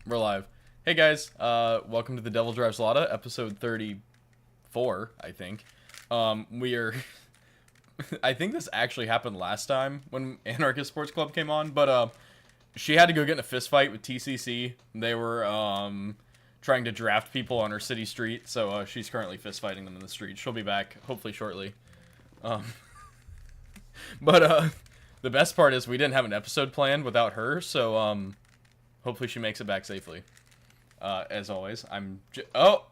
We're live. Hey guys, welcome to the Devil Drives Lada, episode 34, I think. We are... I think this actually happened last time when Anarchist Sports Club came on, but she had to go get in a fist fight with TCC. They were trying to draft people on her city street, so she's currently fist fighting them in the street. She'll be back, hopefully shortly. Um, but the best part is we didn't have an episode planned without her, so hopefully she makes it back safely. As always, oh!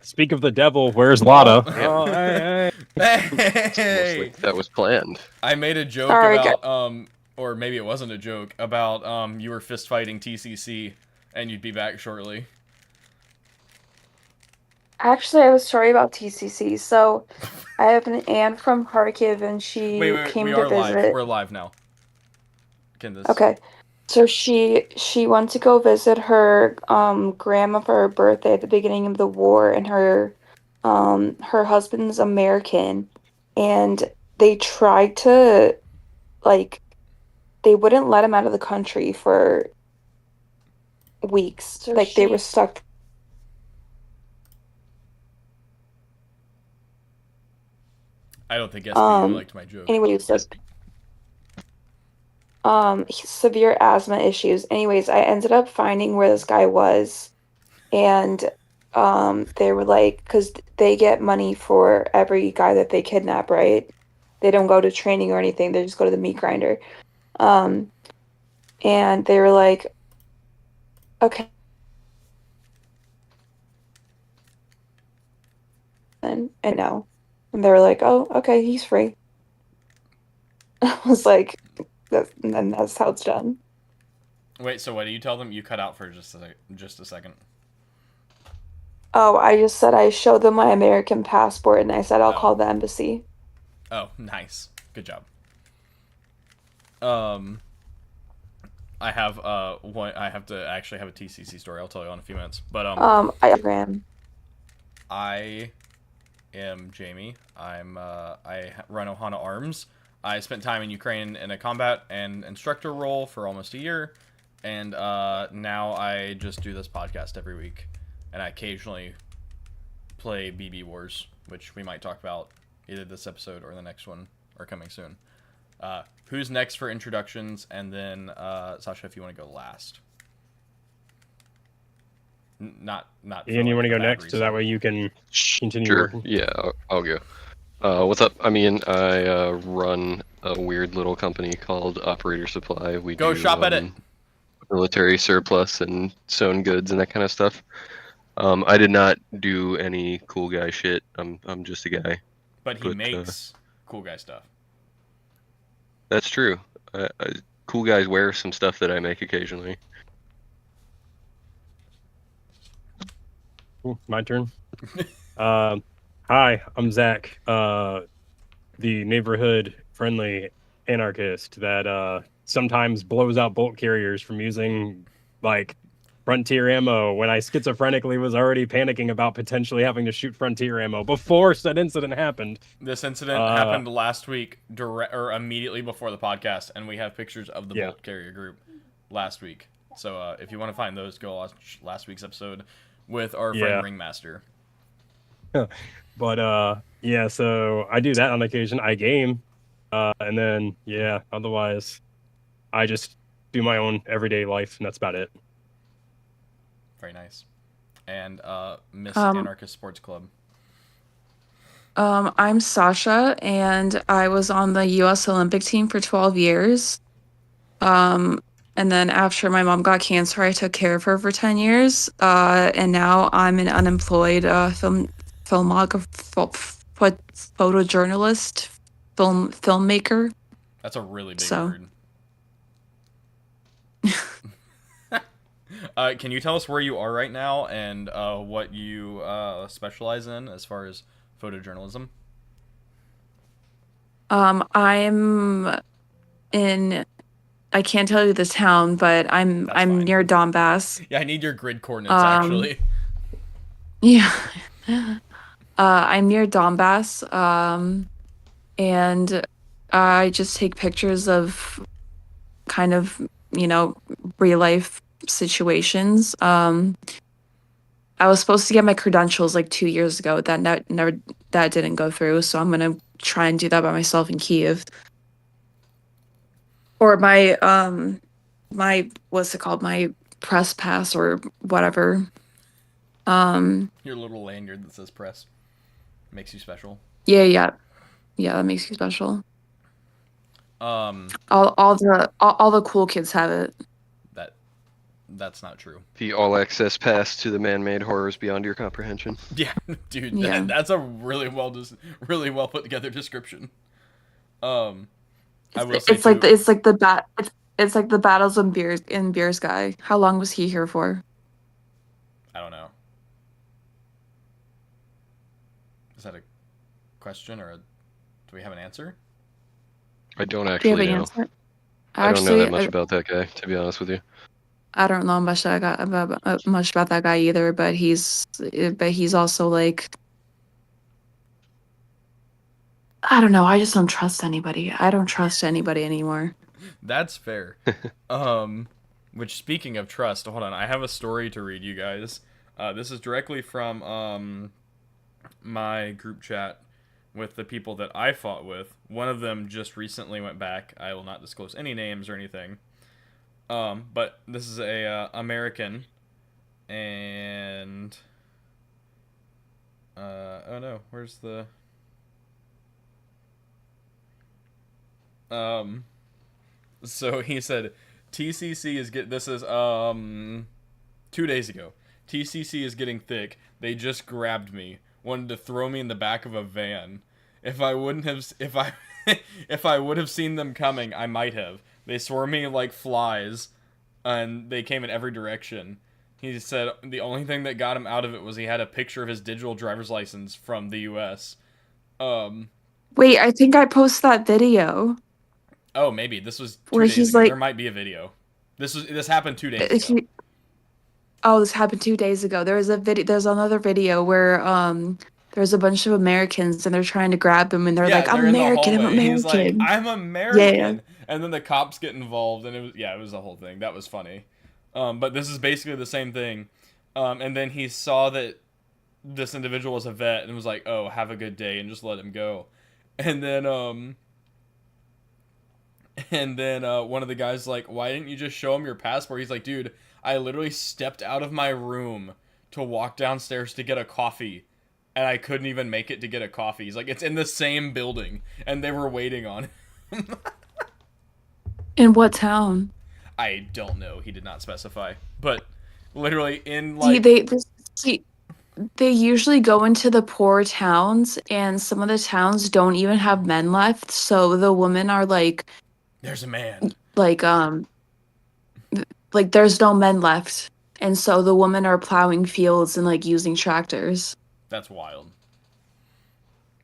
Speak of the devil, where's Oh, Lada? Oh, hey. hey! Like that was planned. I made a joke Sorry, about, or maybe it wasn't a joke, about, you were fist fighting TCC, and you'd be back shortly. Actually, I was sorry about TCC. So, I have an aunt from Kharkiv, and she Wait, came we to are live. visit. We're live now. Okay, so she went to go visit her grandma for her birthday at the beginning of the war, and her husband's American, and they tried to they wouldn't let him out of the country for weeks. So They were stuck. I don't think SBU liked my joke. Anyways, severe asthma issues. Anyways, I ended up finding where this guy was, and they were like, because they get money for every guy that they kidnap, right? They don't go to training or anything, they just go to the meat grinder. And they were like, okay. And no. And they were like, oh, okay, he's free. I was like, and then that's how it's done. Wait, so what do you tell them? You cut out for just a second. Oh, I just said I showed them my American passport, and I said I'll call the embassy. Oh, nice. Good job. I have I have to actually have a TCC story. I'll tell you in a few minutes. But I am Jamie. I run Ohana Arms. I spent time in Ukraine in a combat and instructor role for almost a year, and now I just do this podcast every week, and I occasionally play BB Wars, which we might talk about either this episode or the next one, or coming soon. Who's next for introductions, and then Sasha, if you want to go last. Not. Ian, you want to go next, so that way you can continue Sure. working? Yeah, I'll go. What's up? I run a weird little company called Operator Supply. We go do, shop at it. Military surplus and sewn goods and that kind of stuff. I did not do any cool guy shit. I'm just a guy. But he makes cool guy stuff. That's true. Cool guys wear some stuff that I make occasionally. Cool, my turn. Hi, I'm Zach, the neighborhood friendly anarchist that sometimes blows out bolt carriers from using like frontier ammo when I schizophrenically was already panicking about potentially having to shoot frontier ammo before said incident happened. This incident happened last week, or immediately before the podcast, and we have pictures of the bolt carrier group last week. So if you want to find those, go watch last week's episode with our friend Ringmaster. But yeah, so I do that on occasion. I game, and then otherwise I just do my own everyday life, and that's about it. Very nice. And Miss Anarchist Sports Club. I'm Sasha, and I was on the U.S. Olympic team for 12 years. And then after my mom got cancer, I took care of her for 10 years. And now I'm an unemployed photojournalist, filmmaker. That's a really big word. Can you tell us where you are right now and what you specialize in as far as photojournalism? I'm in. I can't tell you the town, but I'm near Donbass. Yeah, I need your grid coordinates actually. Yeah. I'm near Donbass, and I just take pictures of kind of, real life situations. I was supposed to get my credentials like 2 years ago. That didn't go through. So I'm gonna try and do that by myself in Kiev. Or my what's it called? My press pass or whatever. Your little lanyard that says press makes you special. Yeah, that makes you special. Um, All the cool kids have it. That's not true. The all-access pass to the man-made horrors beyond your comprehension. Yeah, dude, Yeah. that's a really well put together description. I will say It's like the battles in Beer Sky. How long was he here for? I don't know. Is that a question or do we have an answer? I don't Do you have actually an know. answer? I don't know that much about that guy, to be honest with you. I don't know much about that guy either, but he's also like, I don't know. I just don't trust anybody. I don't trust anybody anymore. That's fair. Which, speaking of trust, hold on, I have a story to read you guys. This is directly from my group chat with the people that I fought with. One of them just recently went back. I will not disclose any names or anything. But this is a American, and oh no, where's the so he said TCC is this is 2 days ago. TCC is getting thick. They just grabbed me. Wanted to throw me in the back of a van. If I would have seen them coming, I might have. They swarmed me like flies, and they came in every direction. He said the only thing that got him out of it was he had a picture of his digital driver's license from the U.S. Wait, I think I posted that video. Oh, maybe this was 2 where days he's ago. like, There might be a video. This happened 2 days ago. This happened 2 days ago. There's another video where there's a bunch of Americans and they're trying to grab him and they're like, I'm American, I'm American. He's like, I'm American. Yeah. And then the cops get involved and it was the whole thing. That was funny. But this is basically the same thing. And then he saw that this individual was a vet and was like, oh, have a good day, and just let him go. And then one of the guys like, why didn't you just show him your passport? He's like, dude, I literally stepped out of my room to walk downstairs to get a coffee, and I couldn't even make it to get a coffee. He's like, it's in the same building, and they were waiting on him. In what town? I don't know. He did not specify. But literally in like... They usually go into the poor towns, and some of the towns don't even have men left, so the women are like... There's a man. Like there's no men left, and so the women are plowing fields and like using tractors. That's wild.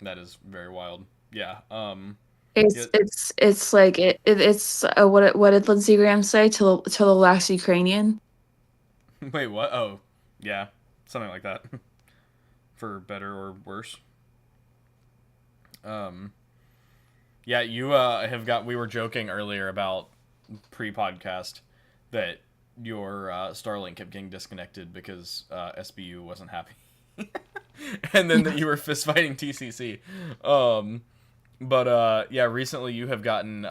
That is very wild. Yeah. It's like what did Lindsey Graham say to the last Ukrainian? Wait, what? Oh, yeah, something like that. For better or worse. Yeah, you we were joking earlier about pre-podcast that your Starlink kept getting disconnected because SBU wasn't happy. And then that you were fist fighting TCC. But yeah, recently you have gotten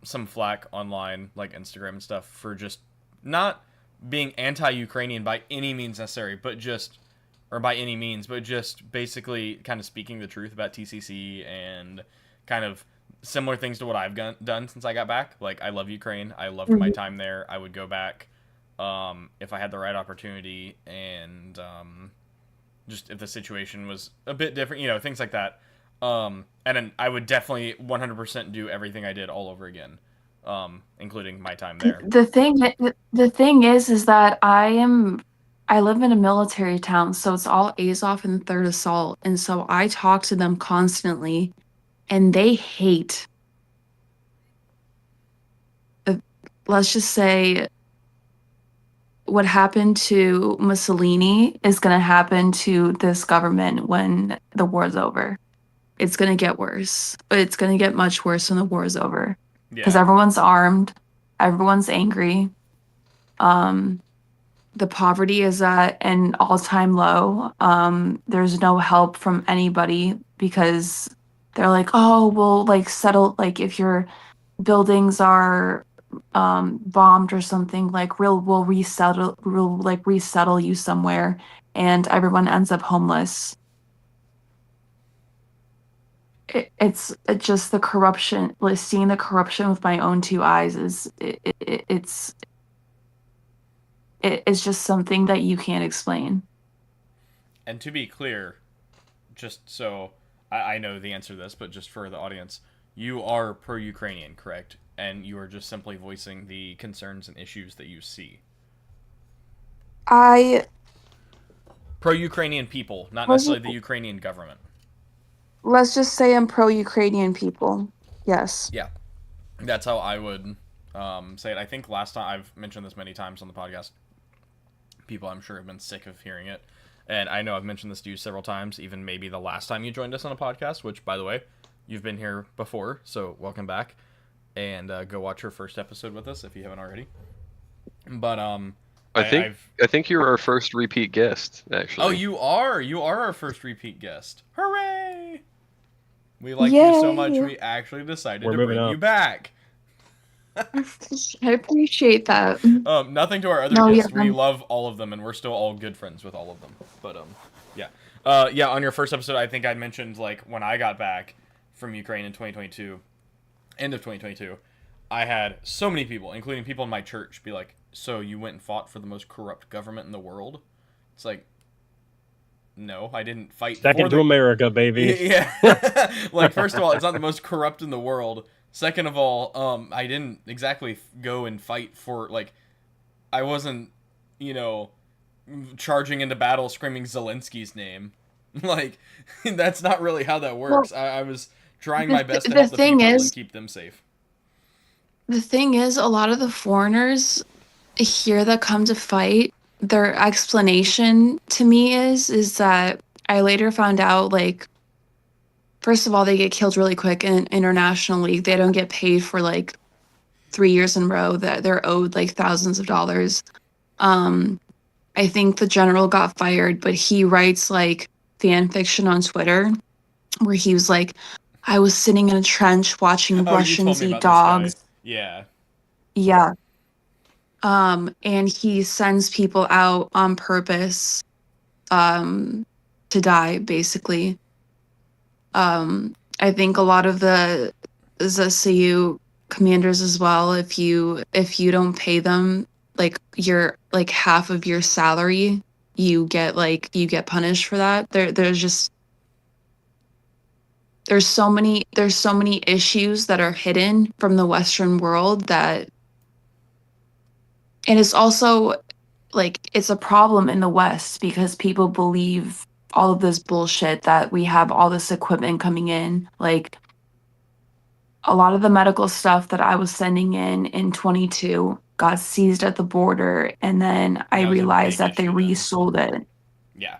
some flack online, like Instagram and stuff, for just not being anti-Ukrainian by any means necessary, but just basically kind of speaking the truth about TCC and kind of similar things to what I've done since I got back. Like, I love Ukraine. I loved my time there. I would go back if I had the right opportunity, and just if the situation was a bit different, things like that. And then I would definitely 100% do everything I did all over again, including my time there. The thing is that I live in a military town, so it's all Azov and 3rd Assault, and so I talk to them constantly, and they hate. Let's just say what happened to Mussolini is going to happen to this government when the war's over. It's going to get worse. It's going to get much worse when the war is over. Because everyone's armed, Everyone's angry. The poverty is at an all-time low. There's no help from anybody because they're like, oh, we'll like settle, like if your buildings are bombed or something, like we'll resettle you somewhere, and everyone ends up homeless. It's just the corruption, like seeing the corruption with my own two eyes it's just something that you can't explain. And to be clear, just so I know the answer to this, but just for the audience, you are pro-Ukrainian, correct? And you are just simply voicing the concerns and issues that you see. Pro-Ukrainian people, not necessarily the Ukrainian government. Let's just say I'm pro-Ukrainian people. Yes. Yeah. That's how I would say it. I think last time, I've mentioned this many times on the podcast. People, I'm sure, have been sick of hearing it. And I know I've mentioned this to you several times, even maybe the last time you joined us on a podcast, which, by the way, you've been here before, so welcome back. And go watch your first episode with us if you haven't already. But I think you're our first repeat guest, actually. Oh, you are our first repeat guest. Hooray! We like you so much, we actually decided to bring you back. I appreciate that. Nothing to our other guests. We love all of them, and we're still all good friends with all of them. But yeah. On your first episode, I think I mentioned like when I got back from Ukraine in 2022, end of 2022, I had so many people, including people in my church, be like, "So you went and fought for the most corrupt government in the world?" It's like, no, I didn't fight. Back into America, baby. Yeah. Like, first of all, it's not the most corrupt in the world. Second of all, I didn't exactly go and fight for, like, I wasn't, charging into battle screaming Zelensky's name. Like, that's not really how that works. Well, I was trying my best to help the people and keep them safe. The thing is, a lot of the foreigners here that come to fight, their explanation to me is that I later found out, like, first of all, they get killed really quick in international league. They don't get paid for like 3 years in a row. That they're owed like thousands of dollars. I think the general got fired, but he writes like fan fiction on Twitter where he was like, I was sitting in a trench watching Russians eat dogs. Yeah. Yeah. And he sends people out on purpose to die, basically. I think a lot of the ZSU commanders as well, if you don't pay them like your like half of your salary, you get punished for that. There's so many issues that are hidden from the Western world that, and it's also like it's a problem in the West because people believe all of this bullshit that we have all this equipment coming in. Like a lot of the medical stuff that I was sending in 22 got seized at the border, and then I realized that they resold it. Yeah.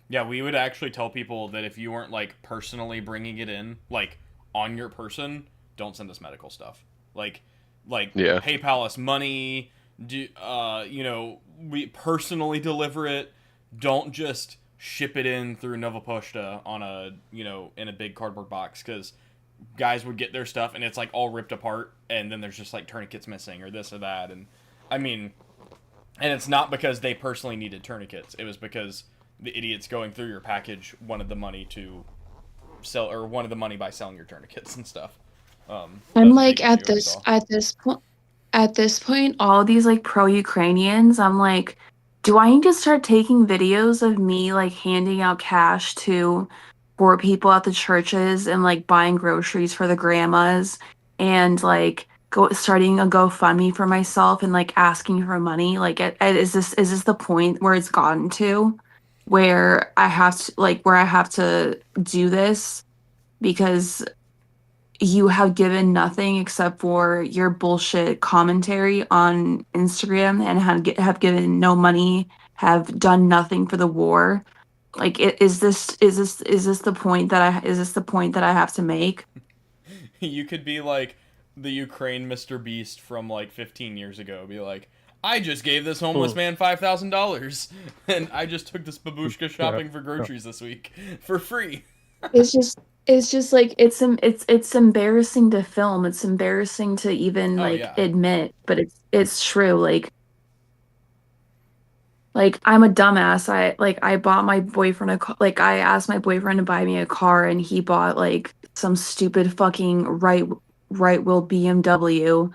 Yeah, we would actually tell people that if you weren't like personally bringing it in, like on your person, don't send us medical stuff. Like PayPal us money, we personally deliver it. Don't just ship it in through Nova Poshta on a, in a big cardboard box, because guys would get their stuff and it's like all ripped apart, and then there's just like tourniquets missing or this or that. And I mean, and it's not because they personally needed tourniquets. It was because the idiots going through your package wanted the money to sell, or wanted the money by selling your tourniquets and stuff. I'm like at this point, all these like pro-Ukrainians, I'm like, do I need to start taking videos of me like handing out cash to poor people at the churches and like buying groceries for the grandmas and like starting a GoFundMe for myself and like asking for money? Like, is this the point where it's gotten to, where I have to do this because you have given nothing except for your bullshit commentary on Instagram and have given no money, have done nothing for the war? Like, is this the point that I have to make? You could be like, the Ukraine Mr. Beast from like 15 years ago. Be like, I just gave this homeless man $5,000, and I just took this babushka shopping for groceries this week for free. It's just like it's embarrassing to film. It's embarrassing to even admit, but it's true. Like I'm a dumbass. I bought my boyfriend a car. Like I asked my boyfriend to buy me a car, and he bought like some stupid fucking right wheel BMW.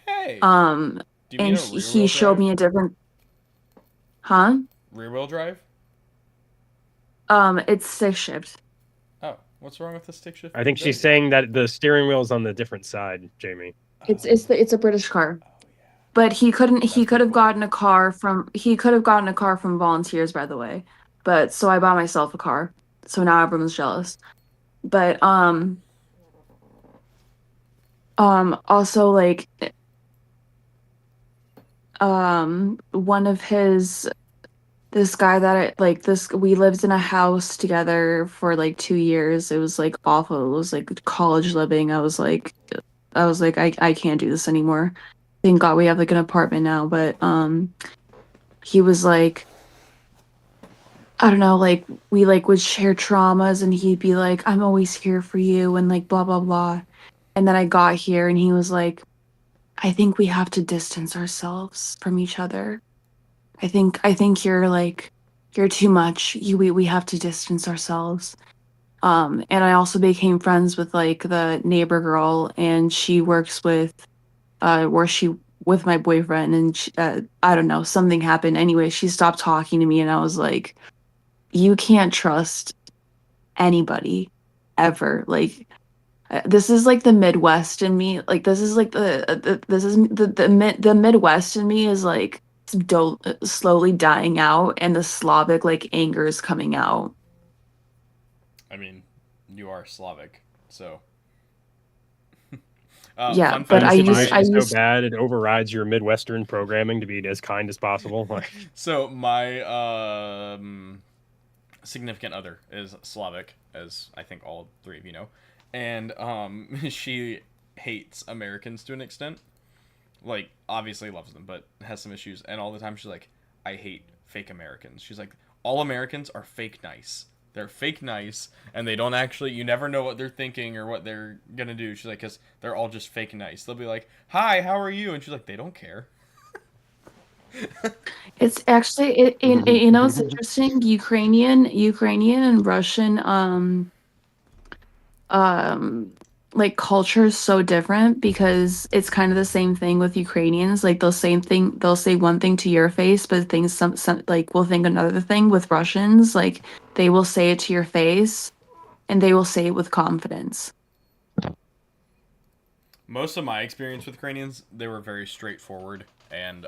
Hey. And he showed me a different. Huh? Rear wheel drive? It's stick shift. Oh, what's wrong with the stick shift? I think she's saying that the steering wheel's on the different side, Jamie. It's a British car. But he could have gotten a car from volunteers, by the way. But so I bought myself a car. So now everyone's jealous. But also like one of this guy that we lived in a house together for like 2 years. It was like awful. It was like college living. I was like I can't do this anymore. Thank God we have like an apartment now, but he was like, I don't know, like we like would share traumas, and he'd be like, I'm always here for you, and like blah blah blah. And then I got here and he was like, I think we have to distance ourselves from each other. I think you're too much. We have to distance ourselves. And I also became friends with like the neighbor girl, and she works with with my boyfriend, and she, I don't know, something happened. Anyway, she stopped talking to me, and I was like, you can't trust anybody ever. Like this is like the Midwest in me. Like this is like the Midwest in me is like slowly dying out, and the Slavic like anger is coming out. I mean, you are Slavic, so. Yeah, but I used so bad it overrides your Midwestern programming to be as kind as possible. So my significant other is Slavic, as I think all 3 of you know, and she hates Americans to an extent. Like, obviously loves them, but has some issues, and all the time she's like, I hate fake Americans. She's like, all Americans are fake nice. They're fake nice, and they don't actually, you never know what they're thinking or what they're gonna do. She's like, because they're all just fake nice. They'll be like, hi, how are you? And she's like, they don't care. It's actually, you know, it's interesting. Ukrainian and Russian, like culture is so different, because it's kind of the same thing with Ukrainians. Like they'll say one thing to your face, but things some like will think another thing. With Russians, like they will say it to your face, and they will say it with confidence. Most of my experience with Ukrainians, they were very straightforward and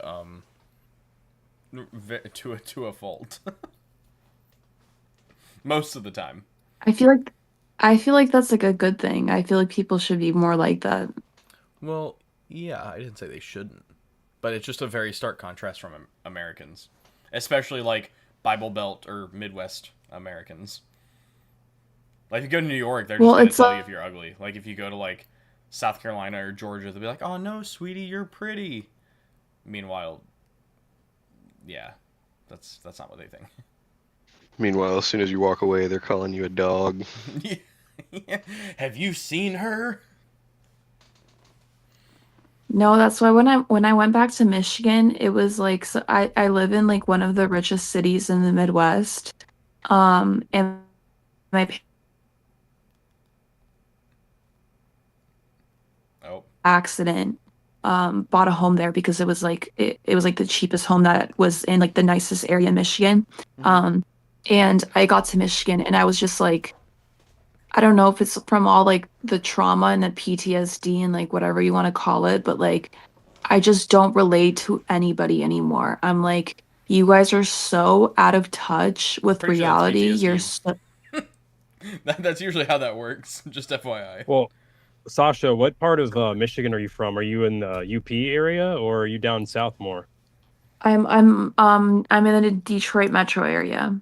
to a fault. Most of the time. I feel like that's like a good thing. I feel like people should be more like that. Well, yeah, I didn't say they shouldn't, but it's just a very stark contrast from Americans, especially like Bible Belt or Midwest Americans. Like if you go to New York, they're just gonna tell you if you're ugly. Like if you go to like South Carolina or Georgia, they'll be like, "Oh no, sweetie, you're pretty." Meanwhile, yeah, that's not what they think. Meanwhile, as soon as you walk away, they're calling you a dog. Yeah. Have you seen her? No, that's why when I went back to Michigan, it was like, so I live in like one of the richest cities in the Midwest, and my accident bought a home there because it was like it was like the cheapest home that was in like the nicest area in Michigan. And I got to Michigan, and I was just like, I don't know if it's from all like the trauma and the PTSD and like whatever you want to call it, but like I just don't relate to anybody anymore. I'm like, you guys are so out of touch with reality. You're so... That's usually how that works. Just FYI. Well, Sasha, what part of Michigan are you from? Are you in the UP area, or are you down south more? I'm in the Detroit metro area.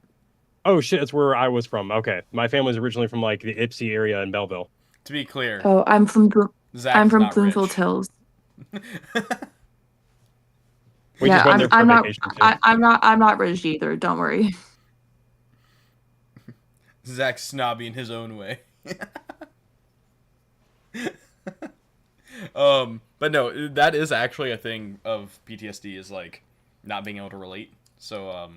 Oh shit, that's where I was from. Okay, my family's originally from like the Ypsi area in Belleville. To be clear. Oh, I'm from Zach I'm is from not Bloomfield rich. Hills. We Yeah, just went there for I'm not. vacation too. I'm not rich either. Don't worry. Zach's snobby in his own way. But no, that is actually a thing of PTSD, is like not being able to relate. So,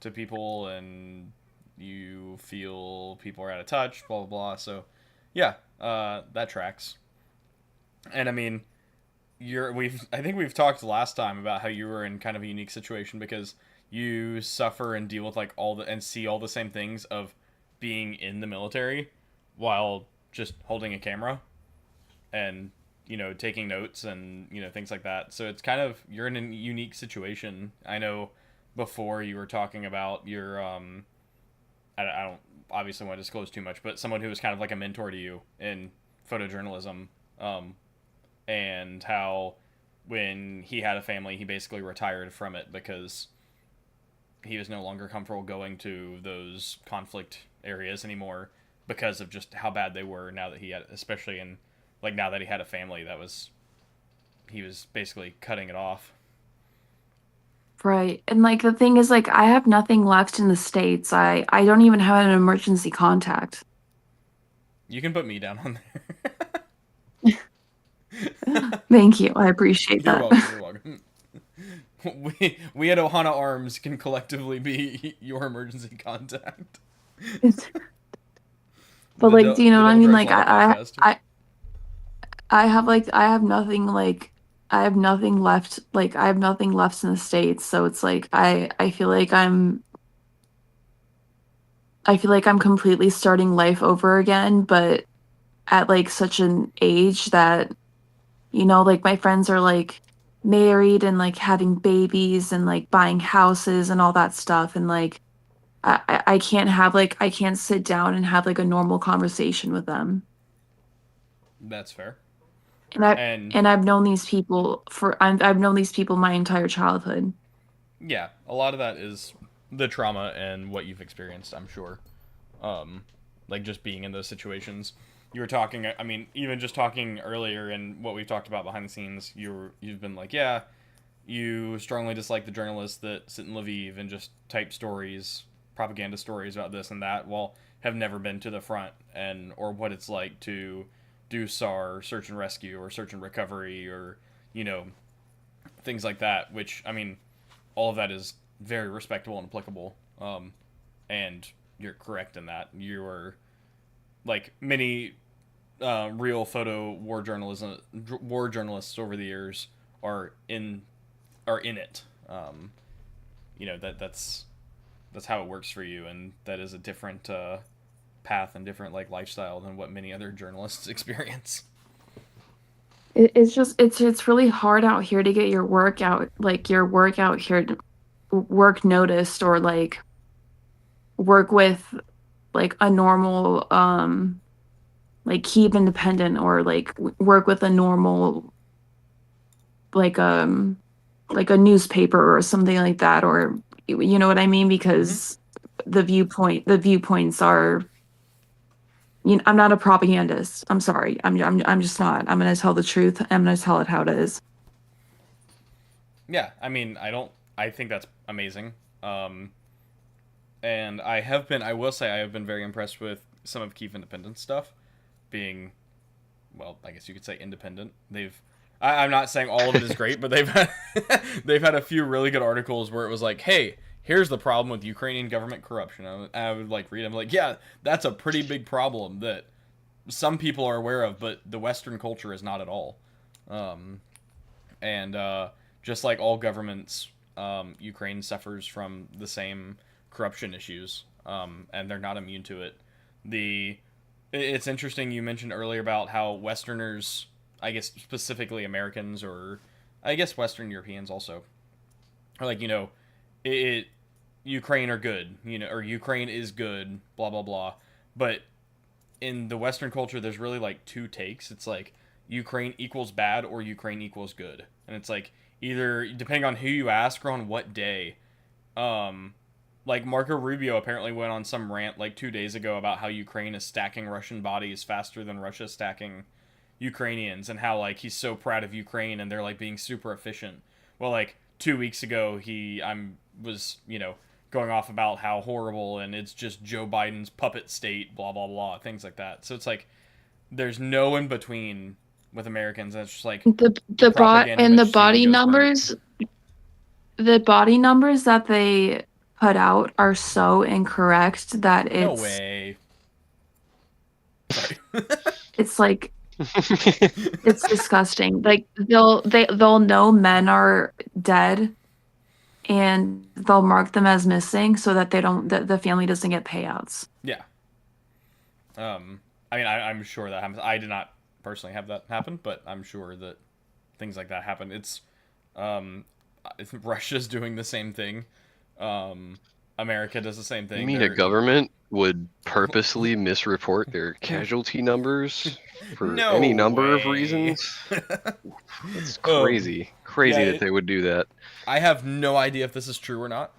to people, and you feel people are out of touch, blah blah blah. So, yeah, that tracks. And I mean, I think we've talked last time about how you were in kind of a unique situation because you suffer and deal with like and see all the same things of being in the military while just holding a camera and taking notes and things like that. So it's kind of, you're in a unique situation. I know before you were talking about your I don't obviously want to disclose too much, but someone who was kind of like a mentor to you in photojournalism, and how when he had a family he basically retired from it because he was no longer comfortable going to those conflict areas anymore because of just how bad they were, now that he had, especially in like now that he had a family, he was basically cutting it off. Right. And like the thing is, like, I have nothing left in the States. I don't even have an emergency contact. You can put me down on there. Thank you. I appreciate You're that. welcome. You're welcome. We at Ohana Arms can collectively be your emergency contact. But like, do you know what I mean? Like, podcast. I have nothing, like, I have nothing left. Like, I have nothing left in the States. So it's like I feel like I'm completely starting life over again, but at like such an age that, like my friends are like married and like having babies and like buying houses and all that stuff. And like I can't have, like, I can't sit down and have like a normal conversation with them. That's fair. And I've known these people I've known these people my entire childhood. Yeah, a lot of that is the trauma and what you've experienced, I'm sure. Like just being in those situations. You were talking, I mean, even just talking earlier and what we've talked about behind the scenes, you've been like, yeah, you strongly dislike the journalists that sit in Lviv and just type stories, propaganda stories about this and that, while have never been to the front, and or what it's like to do SAR, search and rescue, or search and recovery, or things like that. Which, I mean, all of that is very respectable and applicable. And you're correct in that. You are, like many real photo war journalists over the years are in it. That's how it works for you, and that is a different path and different like lifestyle than what many other journalists experience. It's just it's really hard out here to get your work out, like your work out here, work noticed, or like work with like a normal like Keep Independent, or like work with a normal like a newspaper or something like that, or you know what I mean, because the viewpoints are, I'm not a propagandist. I'm sorry. I'm just not. I'm going to tell the truth. I'm going to tell it how it is. Yeah, I mean, I think that's amazing. And I will say I have been very impressed with some of Keep Independent stuff being, well, I guess you could say independent. I'm not saying all of it is great, but they've had a few really good articles where it was like, hey, here's the problem with Ukrainian government corruption. I would like read them like, yeah, that's a pretty big problem that some people are aware of, but the Western culture is not at all. And just like all governments, Ukraine suffers from the same corruption issues, and they're not immune to it. It's interesting you mentioned earlier about how Westerners, I guess specifically Americans, or I guess Western Europeans also, are like, Ukraine are good, or Ukraine is good, blah blah blah. But in the Western culture, there's really like two takes. It's like Ukraine equals bad or Ukraine equals good, and it's like either depending on who you ask or on what day. Like Marco Rubio apparently went on some rant like 2 days ago about how Ukraine is stacking Russian bodies faster than Russia's stacking Ukrainians and how like he's so proud of Ukraine and they're like being super efficient. Well, like 2 weeks ago, was going off about how horrible and it's just Joe Biden's puppet state, blah blah blah, things like that. So it's like there's no in between with Americans. And it's just like the propaganda machine goes berserk. The body numbers that they put out are so incorrect that No way. Sorry. It's like it's disgusting. Like they'll know men are dead and they'll mark them as missing so that the family doesn't get payouts. Yeah. I mean, I'm sure that happens. I did not personally have that happen, but I'm sure that things like that happen. It's I think Russia's doing the same thing. America does the same thing. You mean a government would purposely misreport their casualty numbers for any number of reasons? It's crazy. That they would do that. I have no idea if this is true or not.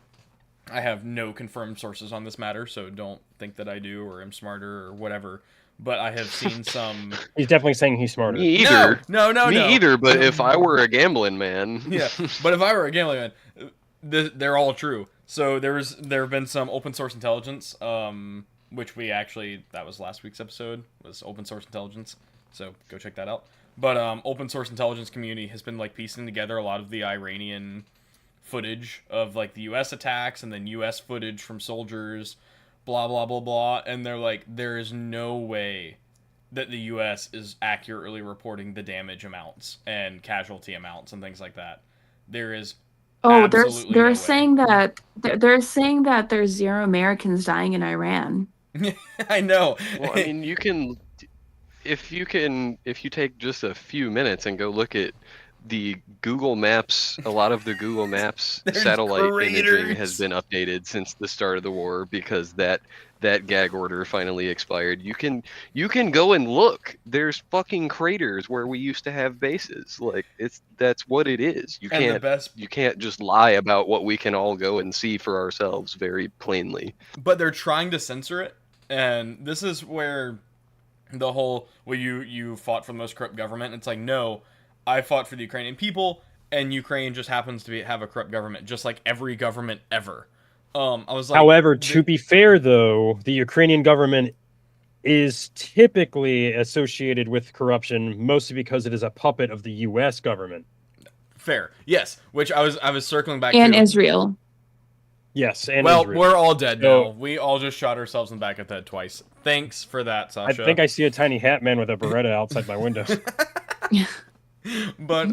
I have no confirmed sources on this matter, so don't think that I do or am smarter or whatever. But I have seen some... He's definitely saying he's smarter. Me either. No. Me either, but if I were a gambling man... Yeah, but if I were a gambling man, they're all true. So there have been some open source intelligence, which that was last week's episode, was open source intelligence. So go check that out. But open source intelligence community has been like piecing together a lot of the Iranian footage of like the U.S. attacks and then U.S. footage from soldiers, blah blah blah blah, and they're like, there is no way that the U.S. is accurately reporting the damage amounts and casualty amounts and things like that. There is they're saying that there's 0 Americans dying in Iran. I know. Well, I mean, if you take just a few minutes and go look at the Google Maps, a lot of the Google Maps satellite imaging has been updated since the start of the war because that gag order finally expired. You can go and look. There's fucking craters where we used to have bases. Like that's what it is. You can't just lie about what we can all go and see for ourselves very plainly. But they're trying to censor it, and this is where the whole you fought for the most corrupt government. It's like, no, I fought for the Ukrainian people, and Ukraine just happens to have a corrupt government, just like every government ever. I was like, however, to be fair, though, the Ukrainian government is typically associated with corruption, mostly because it is a puppet of the U.S. government. Fair, yes. Which I was circling back and to. Israel. Yes, and well, Israel. We're all dead now. We all just shot ourselves in the back of the head twice. Thanks for that, Sasha. I think I see a tiny hat man with a Beretta outside my window. But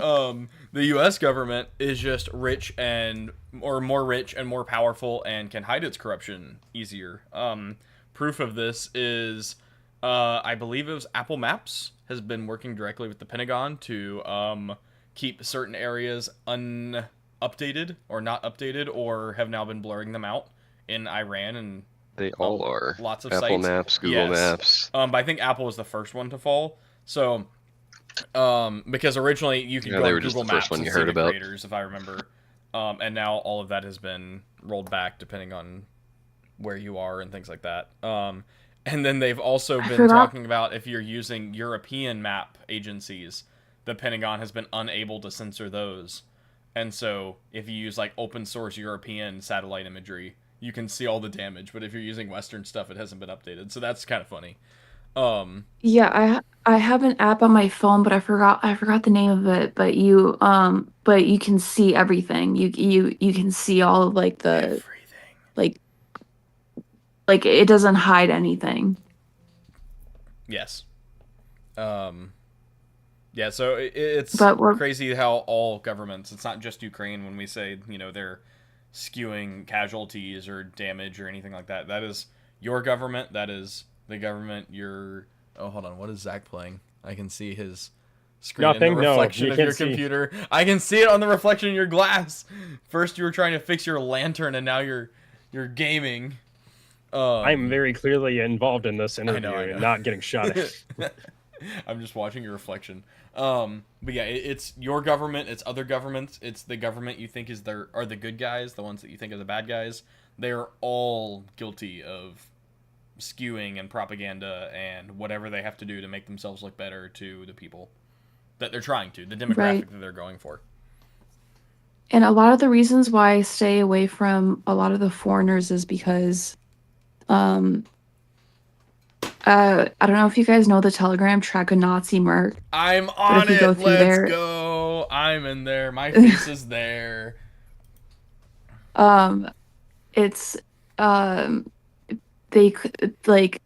the U.S. government is just more rich and more powerful and can hide its corruption easier. Proof of this is, I believe it was Apple Maps has been working directly with the Pentagon to keep certain areas unupdated or not updated, or have now been blurring them out in Iran, and they all are. Lots of Apple sites. Maps, Google Maps. But I think Apple was the first one to fall. So. Because originally you could go on Google Maps and see the craters, if I remember, and now all of that has been rolled back depending on where you are and things like that. And then they've also been talking about if you're using European map agencies, the Pentagon has been unable to censor those, and so if you use like open source European satellite imagery, you can see all the damage. But if you're using Western stuff, it hasn't been updated, so that's kind of funny. Yeah, I have an app on my phone, but I forgot the name of it. But you can see everything. You can see all of like the everything. Like it doesn't hide anything. Yes. Yeah. So it's crazy how all governments. It's not just Ukraine when we say they're skewing casualties or damage or anything like that. That is your government. That is. The government, oh, hold on. What is Zach playing? I can see his screen in the reflection of your computer. I can see it on the reflection of your glass. First, you were trying to fix your lantern, and now you're gaming. I'm very clearly involved in this interview and not getting shot at. I'm just watching your reflection. But yeah, it's your government. It's other governments. It's the government you think are the good guys, the ones that you think are the bad guys. They are all guilty of skewing and propaganda and whatever they have to do to make themselves look better to the people that they're trying to, the demographic that they're going for. And a lot of the reasons why I stay away from a lot of the foreigners is because I don't know if you guys know the Telegram track a Nazi merc. I'm on it. Let's go. I'm in there. My face is there. It's they like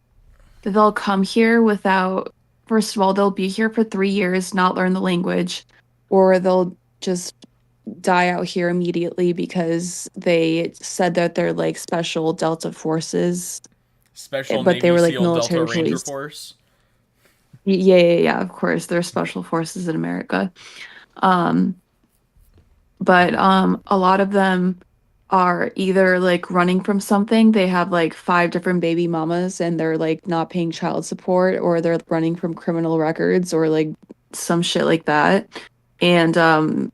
they'll come here without. First of all, they'll be here for 3 years, not learn the language, or they'll just die out here immediately because they said that they're like special Delta forces. Special but Navy they were like SEAL military Delta Ranger police. Force. Yeah, of course. They're special forces in America. But a lot of them are either like running from something. They have like 5 different baby mamas and they're like not paying child support, or they're running from criminal records or like some shit like that. And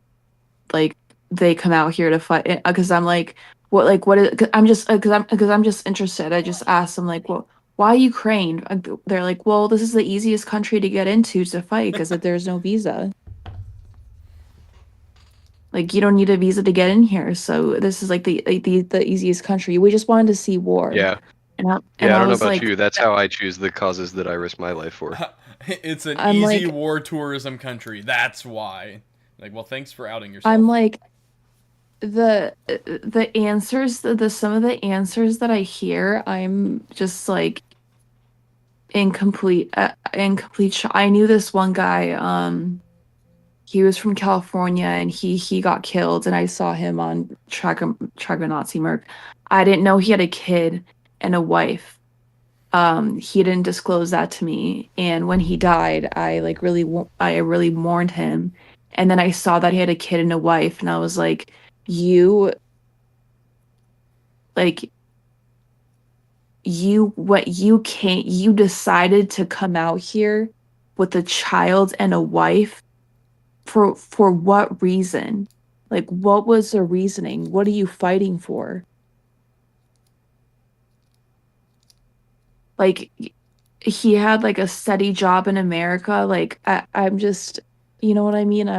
like they come out here to fight because I'm like, what is, I'm just because I'm just interested. I just asked them like, well, why Ukraine? They're like, well, this is the easiest country to get into to fight because there's no visa. Like, you don't need a visa to get in here, so this is like the easiest country. We just wanted to see war. Yeah. And I I don't know was about like, you. That's how I choose the causes that I risk my life for. It's an I'm easy like, war tourism country. That's why. Like, well, thanks for outing yourself. I'm like, the answers, some of the answers that I hear, I'm just like incomplete I knew this one guy, he was from California and he got killed, and I saw him on Track a Nazi merc. I didn't know he had a kid and a wife. He didn't disclose that to me, and when he died, I really mourned him. And then I saw that he had a kid and a wife, and I was like, you decided to come out here with a child and a wife for what reason? Like, what was the reasoning? What are you fighting for? Like, he had like a steady job in America. Like, I'm just, you know what I mean?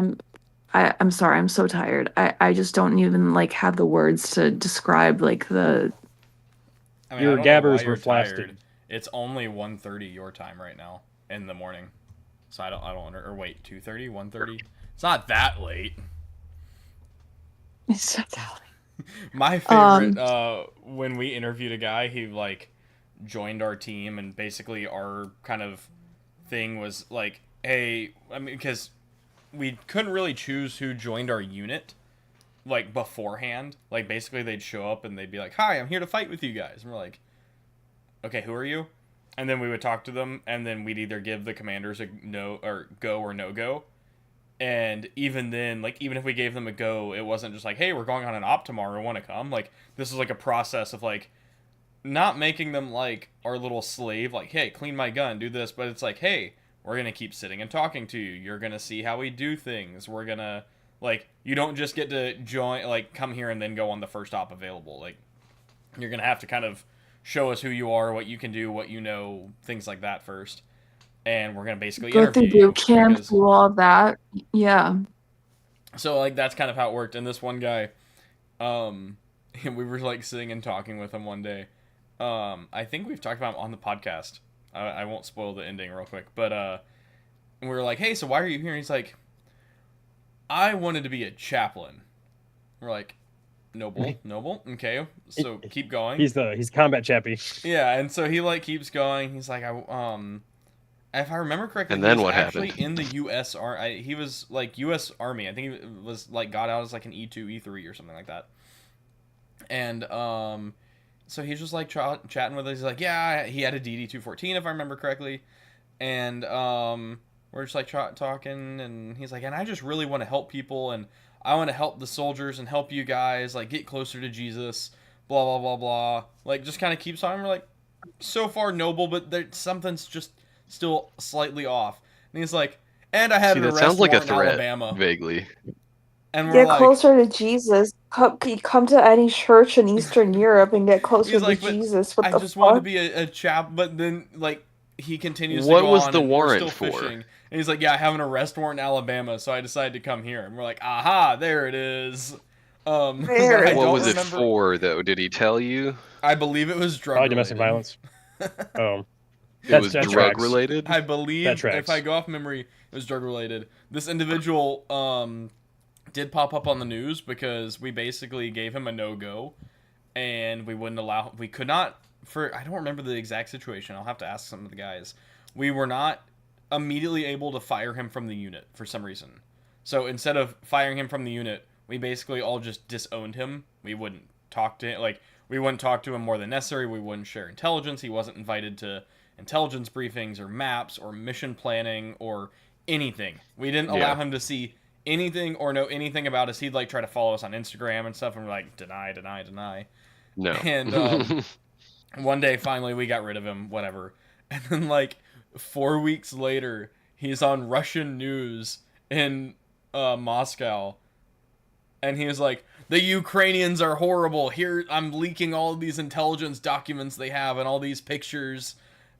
I'm sorry, I'm so tired. I just don't even like have the words to describe like the. I mean, your I don't know why gabbers you're were flaccid. tired. It's only 1:30 your time right now in the morning. So I don't or wait, 2:30, 1:30? It's not that late. It's not that late. My favorite when we interviewed a guy, he like joined our team, and basically our kind of thing was like, hey, I mean, because we couldn't really choose who joined our unit like beforehand. Like, basically they'd show up and they'd be like, hi, I'm here to fight with you guys, and we're like, okay, who are you? And then we would talk to them, and then we'd either give the commanders a no or go or no go. And even then, like, even if we gave them a go, it wasn't just like, hey, we're going on an op tomorrow, want to come? Like, this is like a process of like not making them like our little slave, like, hey, clean my gun, do this, but it's like, hey, we're gonna keep sitting and talking to you. You're gonna see how we do things. We're gonna, like, you don't just get to join, like, come here and then go on the first op available. Like, you're gonna have to kind of show us who you are, what you can do, what you know, things like that first. And we're gonna basically go interview through boot camp, because... do all of that. Yeah. So, like, that's kind of how it worked. And this one guy, we were like sitting and talking with him one day. I think we've talked about him on the podcast. I won't spoil the ending real quick, but we were like, hey, so why are you here? And he's like, I wanted to be a chaplain. We're like, noble, okay, so keep going. He's combat chappy. Yeah, and so he like keeps going. He's like, if I remember correctly, And then he was what actually happened? in the U.S. He was like U.S. Army. I think he was like got out as like an E2, E3 or something like that. And so he's just like chatting with us. He's like, yeah, he had a DD-214 if I remember correctly. And we're just like talking, and he's like, and I just really want to help people, and I want to help the soldiers and help you guys like get closer to Jesus. Blah blah blah blah. Like, just kind of keeps on. We're like, so far noble, but something's just still slightly off. And he's like, and I had an arrest sounds like a warrant in threat, Alabama. vaguely. And we're Get like, closer to Jesus. come to any church in Eastern Europe and get closer to Jesus. What I the just fuck? wanted to be a chap, but then he continues to What go was on, the and we're warrant still for? fishing. And he's like, yeah, I have an arrest warrant in Alabama, so I decided to come here. And we're like, aha, there it is. What was it for, though? Did he tell you? I believe it was drug-related. Domestic violence. Oh. It was drug-related? I believe, if I go off memory, it was drug-related. This individual did pop up on the news because we basically gave him a no-go, and we could not, I don't remember the exact situation, I'll have to ask some of the guys. We were not immediately able to fire him from the unit for some reason. So instead of firing him from the unit, we basically all just disowned him. We wouldn't talk to him, we wouldn't talk to him more than necessary. We wouldn't share intelligence. He wasn't invited to intelligence briefings or maps or mission planning or anything. We didn't allow him to see anything or know anything about us. He'd try to follow us on Instagram and stuff, and we're like, deny. No. And one day, finally, we got rid of him, whatever. And then 4 weeks later, he's on Russian news in Moscow, and he was like, the Ukrainians are horrible. Here, I'm leaking all of these intelligence documents they have and all these pictures,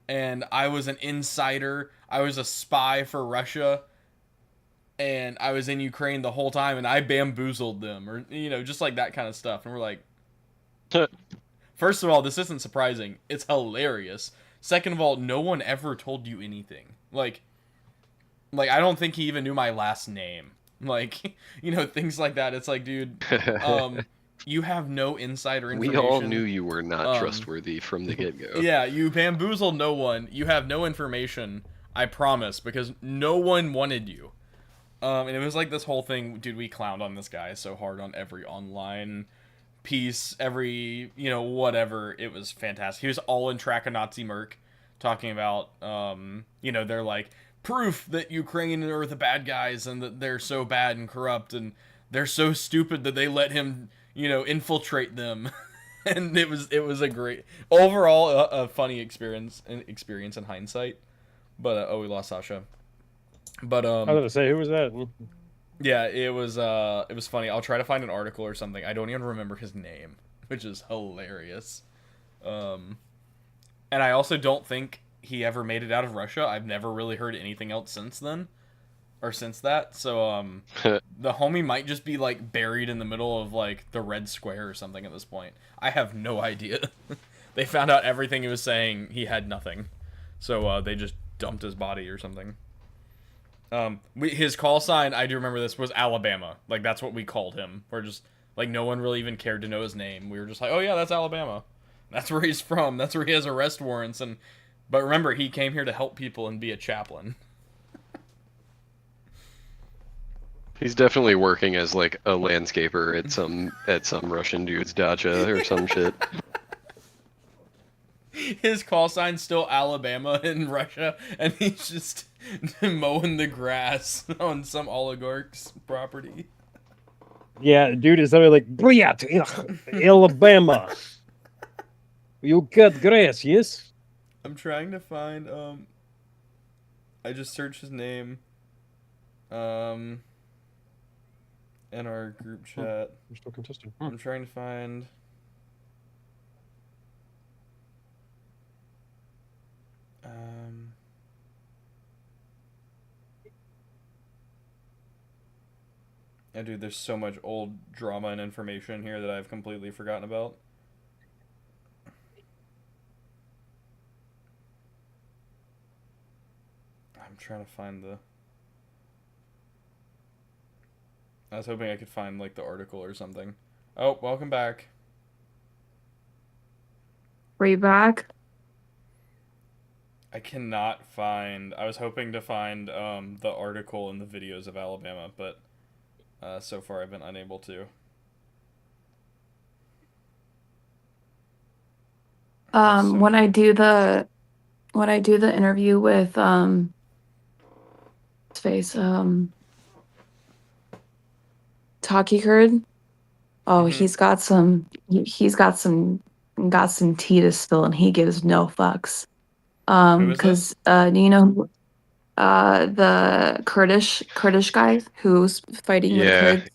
and I was an insider. I was a spy for Russia, and I was in Ukraine the whole time, and I bamboozled them, or, just that kind of stuff. And we're like, first of all, this isn't surprising. It's hilarious. Second of all, no one ever told you anything. I don't think he even knew my last name. Things like that. It's like, dude, you have no insider information. We all knew you were not trustworthy from the get-go. Yeah, you bamboozled no one. You have no information, I promise, because no one wanted you. And it was this whole thing, dude, we clowned on this guy so hard on every online piece, every, whatever. It was fantastic. He was all in track of Nazi merc, talking about, they're proof that Ukraine are the bad guys and that they're so bad and corrupt and they're so stupid that they let him, infiltrate them. And it was a great, overall, a funny experience in hindsight. But we lost Sasha. But I was gonna say, who was that? Yeah, it was funny. I'll try to find an article or something. I don't even remember his name, which is hilarious. And I also don't think he ever made it out of Russia. I've never really heard anything else since then, or since that. So the homie might just be buried in the middle of the Red Square or something at this point. I have no idea. They found out everything he was saying. He had nothing, so they just dumped his body or something. His call sign, I do remember this, was Alabama. That's what we called him. We're just no one really even cared to know his name. We were just oh yeah, that's Alabama. That's where he's from. That's where he has arrest warrants. But remember, he came here to help people and be a chaplain. He's definitely working as a landscaper at some Russian dude's dacha or some shit. His call sign's still Alabama in Russia, and he's just mowing the grass on some oligarch's property. Yeah, dude is something Bryat, Alabama. You cut grass, yes? I'm trying to find, I just searched his name, in our group chat. We're still contesting. I'm trying to find... Yeah, dude, there's so much old drama and information here that I've completely forgotten about. I'm trying to find the... I was hoping I could find, the article or something. Oh, welcome back. Are you back? I cannot find... I was hoping to find, the article and the videos of Alabama, but... so far, I've been unable to. When I do the interview with his face Taki Kurd. Oh, he's got some tea to spill, and he gives no fucks. Because you know the Kurdish guy who's fighting with the Kurds.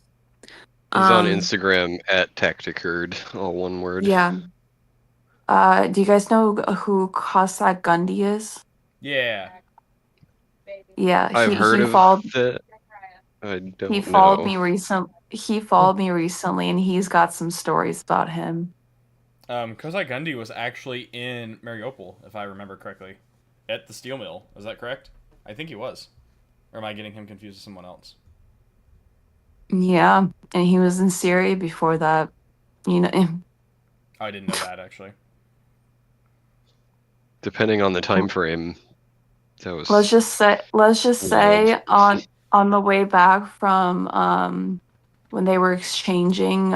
He's on Instagram at Tacticurd, all one word. Yeah. Do you guys know who Cossack Gundy is? Yeah. Yeah, I've heard he of followed that. I don't he followed me know. he followed me recently, and he's got some stories about him. Kozai Gundy was actually in Mariupol, if I remember correctly, at the steel mill. Is that correct? I think he was. Or am I getting him confused with someone else? Yeah, and he was in Syria before that. You know. Oh, I didn't know that actually. Depending on the time frame, that was. Let's just say on the way back from when they were exchanging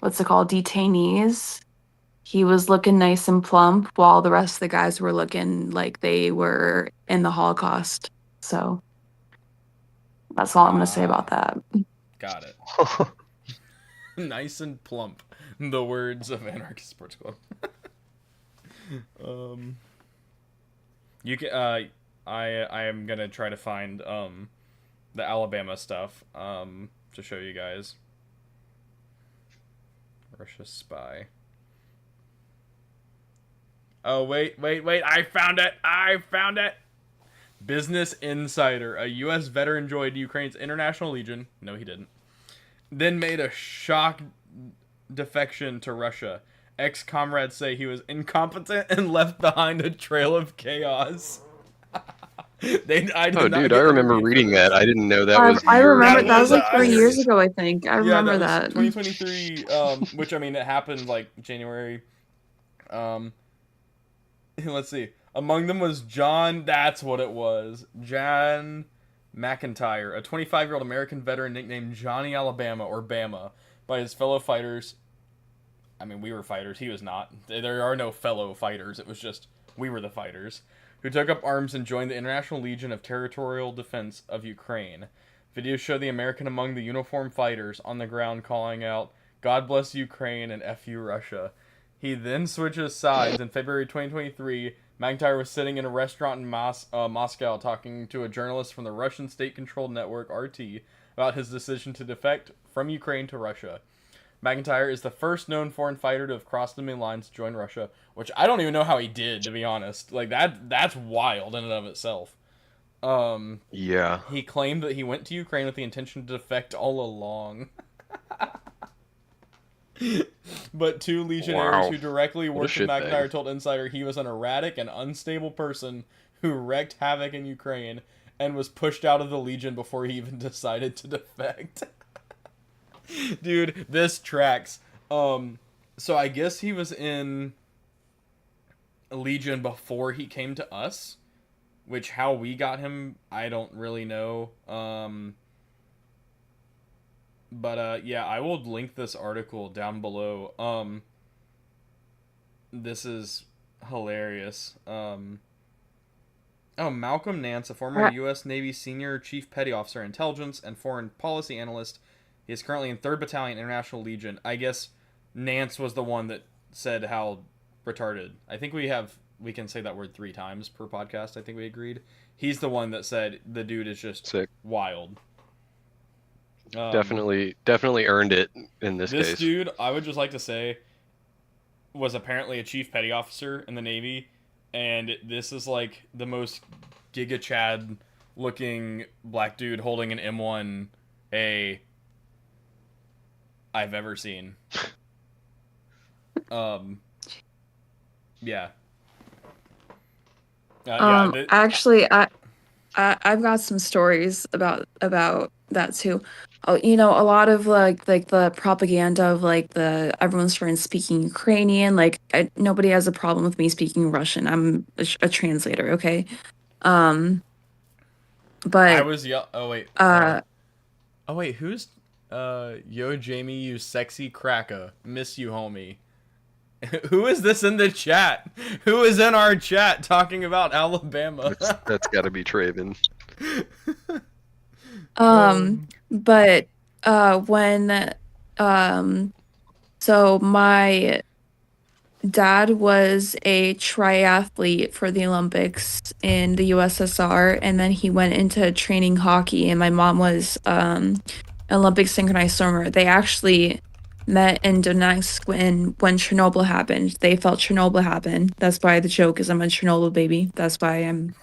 what's it called, detainees, he was looking nice and plump while the rest of the guys were looking like they were in the Holocaust. So that's all I'm going to say about that. Got it. Nice and plump. The words of Anarchist Sports Club. You can. I am gonna try to find the Alabama stuff to show you guys. Russia spy. Oh wait! I found it. Business Insider. A U.S. veteran joined Ukraine's International Legion. No, he didn't. Then made a shock defection to Russia. Ex-comrades say he was incompetent and left behind a trail of chaos. I remember reading that. I didn't know that was. I remember that was like 3 years ago. I think I remember that. 2023, which I mean, it happened like January. Let's see. Among them was John. That's what it was. John McIntyre, a 25-year-old American veteran nicknamed Johnny Alabama or Bama by his fellow fighters. I mean, we were fighters. He was not. There are no fellow fighters. It was just we were the fighters who took up arms and joined the International Legion of Territorial Defense of Ukraine. Videos show the American among the uniformed fighters on the ground calling out, "God bless Ukraine" and "F you Russia." He then switches sides. In February 2023, McIntyre was sitting in a restaurant in Moscow talking to a journalist from the Russian state-controlled network RT about his decision to defect from Ukraine to Russia. McIntyre is the first known foreign fighter to have crossed the main lines to join Russia, which I don't even know how he did, to be honest. Like, that's wild in and of itself. Yeah. He claimed that he went to Ukraine with the intention to defect all along. But two legionnaries who directly worked with McIntyre told Insider he was an erratic and unstable person who wreaked havoc in Ukraine and was pushed out of the Legion before he even decided to defect. Dude, this tracks. So I guess he was in Legion before he came to us, which how we got him, I don't really know. But yeah, I will link this article down below. This is hilarious. Oh, Malcolm Nance, a former U.S. Navy senior chief petty officer, intelligence, and foreign policy analyst. He is currently in 3rd Battalion International Legion. I guess Nance was the one that said how retarded. I think we can say that word 3 times per podcast. I think we agreed. He's the one that said the dude is just sick, wild. Definitely earned it in this case. This dude, I would just like to say, was apparently a chief petty officer in the Navy, and this is like the most Giga Chad looking black dude holding an M1A I've ever seen. Yeah. Actually, I've got some stories about that too. Oh, you know, a lot of like the propaganda of like everyone's trying speaking Ukrainian. Like nobody has a problem with me speaking Russian. I'm a translator, okay. But I was oh wait, who's yo Jamie, you sexy cracker, miss you homie. Who is this in the chat? Who is in our chat talking about Alabama? That's got to be Traven. But when so my dad was a triathlete for the Olympics in the USSR, and then he went into training hockey, and my mom was a Olympic synchronized swimmer. They actually met in Donetsk when Chernobyl happened. They felt Chernobyl happen. That's why the joke is I'm a Chernobyl baby. That's why I'm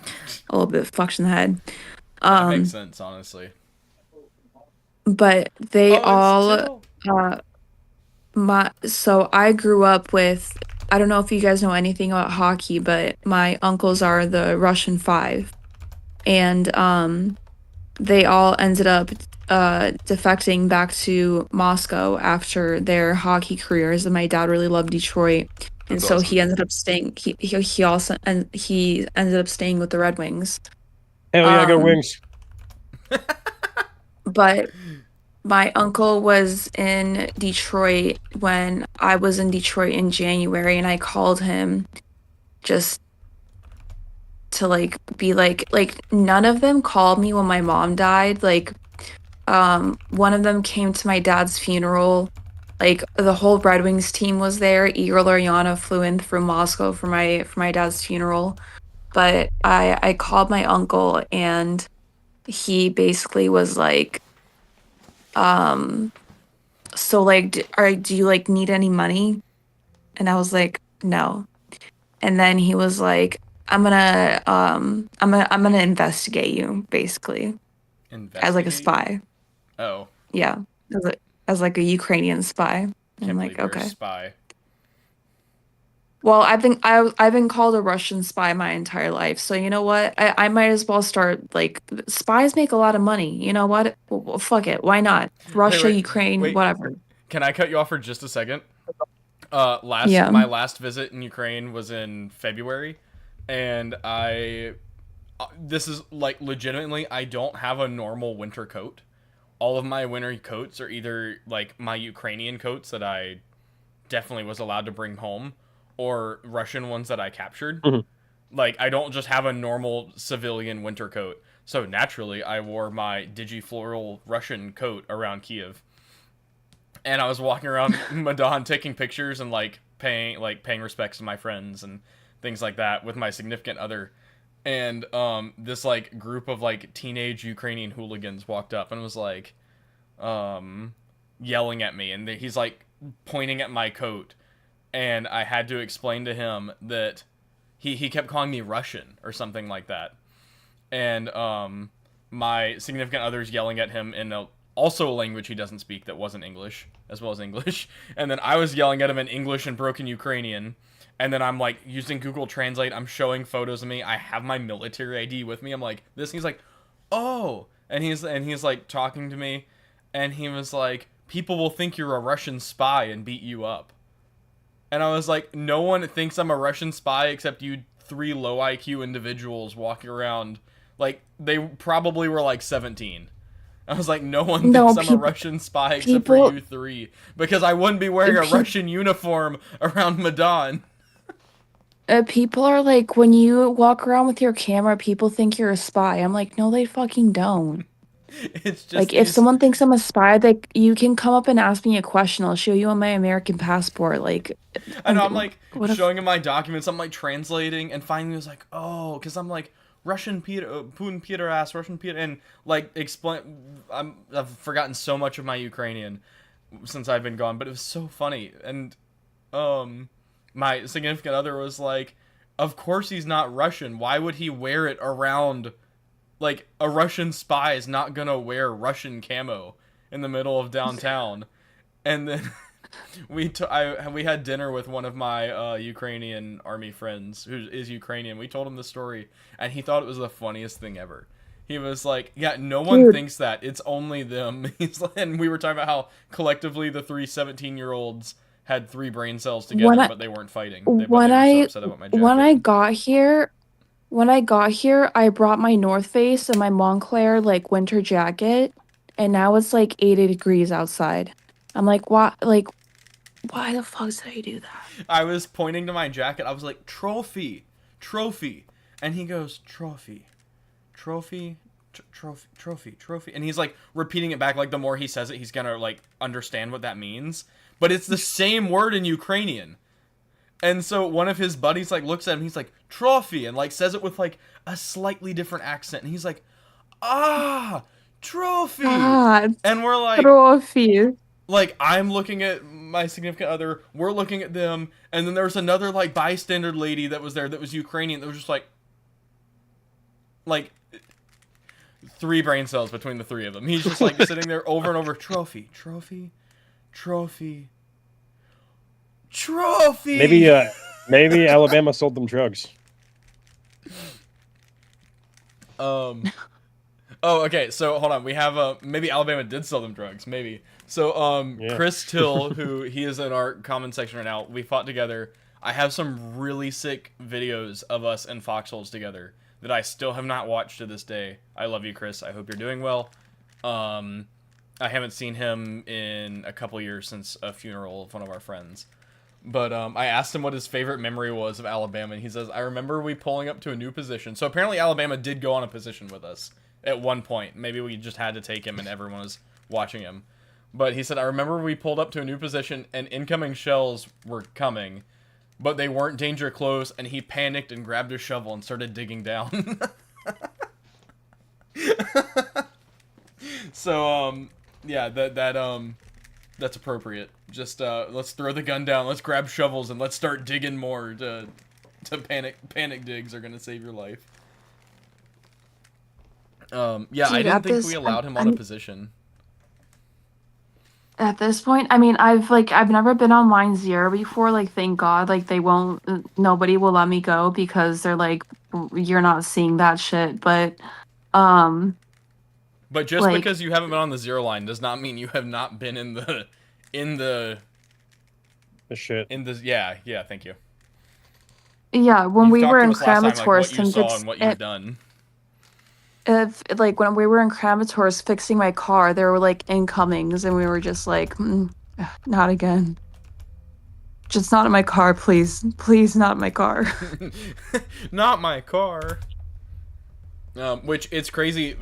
a little bit fucked in the head. That makes sense, honestly. But they all so I grew up with, I don't know if you guys know anything about hockey, but my uncles are the Russian Five. And they all ended up defecting back to Moscow after their hockey careers, and my dad really loved Detroit, and so he ended up staying. He also he ended up staying with the Red Wings. Hell yeah, go Wings! But my uncle was in Detroit when I was in Detroit in January, and I called him just to like be like none of them called me when my mom died. Like one of them came to my dad's funeral. Like the whole Red Wings team was there. Igor Loriana flew in from Moscow for my dad's funeral. But I called my uncle, and he basically was like, so like do you like need any money? And I was like, no. And then he was like, I'm gonna investigate you, basically. As like a spy. Oh. Yeah. As like a Ukrainian spy. Can't I'm like, okay. A spy. Well, I've been called a Russian spy my entire life. So you know what? I might as well start, like, spies make a lot of money. You know what? Well, fuck it. Why not? Russia, Ukraine, whatever. Can I cut you off for just a second? Yeah. My last visit in Ukraine was in February, and this is like legitimately, I don't have a normal winter coat. All of my winter coats are either like my Ukrainian coats that I definitely was allowed to bring home, or Russian ones that I captured. Like, I don't just have a normal civilian winter coat. So naturally, I wore my digifloral Russian coat around Kiev. And I was walking around Maidan taking pictures and like paying respects to my friends and things like that with my significant other. And this like group of like teenage Ukrainian hooligans walked up and was like yelling at me, and he's like pointing at my coat, and I had to explain to him that he kept calling me Russian or something like that. And my significant other's yelling at him in also a language he doesn't speak that wasn't English, as well as English. And then I was yelling at him in English and broken Ukrainian. And then I'm like using Google Translate. I'm showing photos of me. I have my military ID with me. I'm like this. And he's like, oh. And he's like talking to me. And he was like, people will think you're a Russian spy and beat you up. And I was like, no one thinks I'm a Russian spy except you 3 low IQ individuals walking around. Like, they probably were like 17. I was like, no one thinks I'm a Russian spy except for you 3. Because I wouldn't be wearing a Russian uniform around Maidan. People are like, when you walk around with your camera, people think you're a spy. I'm like, no, they fucking don't. It's just like, if someone thinks I'm a spy, like, you can come up and ask me a question. I'll show you on my American passport. Like, I know, I'm like showing him my documents. I'm like translating, and finally was like, oh, because I'm like Russian Peter, Putin Peter ass, Russian Peter, and like explain. I've forgotten so much of my Ukrainian since I've been gone, but it was so funny. And my significant other was like, of course he's not Russian. Why would he wear it around? Like, a Russian spy is not gonna wear Russian camo in the middle of downtown. And then we had dinner with one of my Ukrainian army friends who is Ukrainian. We told him the story, and he thought it was the funniest thing ever. He was like, yeah, no one thinks that. It's only them. And we were talking about how collectively the 3 17-year-olds had 3 brain cells together, but they weren't fighting. They were so upset about my jacket. When I got here, I brought my North Face and my Montclair like winter jacket, and now it's like 80 degrees outside. I'm like, why the fuck did I do that? I was pointing to my jacket. I was like, trophy. And he goes, trophy. And he's like repeating it back, like the more he says it, he's gonna like understand what that means. But it's the same word in Ukrainian. And so one of his buddies like looks at him, he's like, trophy, and like says it with like a slightly different accent. And he's like, trophy. God, And we're like, trophy. like, I'm looking at my significant other, we're looking at them, and then there's another, like, bystander lady that was there that was Ukrainian that was just like 3 brain cells between the 3 of them. He's just, like, sitting there over and over, trophy, trophy, trophy, trophy! Maybe Alabama sold them drugs. Oh, okay, so, hold on, we have, maybe Alabama did sell them drugs, maybe. So, Yeah. Chris Till, who he is in our comment section right now, we fought together. I have some really sick videos of us in foxholes together that I still have not watched to this day. I love you, Chris. I hope you're doing well. I haven't seen him in a couple years since a funeral of one of our friends. But I asked him what his favorite memory was of Alabama, and he says, I remember we pulling up to a new position. So apparently Alabama did go on a position with us at one point. Maybe we just had to take him and everyone was watching him. But he said, I remember we pulled up to a new position and incoming shells were coming, but they weren't danger close, and he panicked and grabbed a shovel and started digging down. So, yeah, that's appropriate. Just, let's throw the gun down, let's grab shovels, and let's start digging more to panic digs are gonna save your life. Yeah, Dude, I didn't think we allowed him on a position. At this point, I mean, I've never been on line 0 before. Like, thank God, like nobody will let me go because they're like, you're not seeing that shit. But just like, because you haven't been on the 0 line does not mean you have not been in the shit. Yeah, thank you. Yeah, when we were in Kramatorsk, what you saw and what you've done. When we were in Kramatorsk fixing my car, there were like incomings, and we were just like, not again. Just not in my car, please. Please, not in my car. Not my car. Which, it's crazy,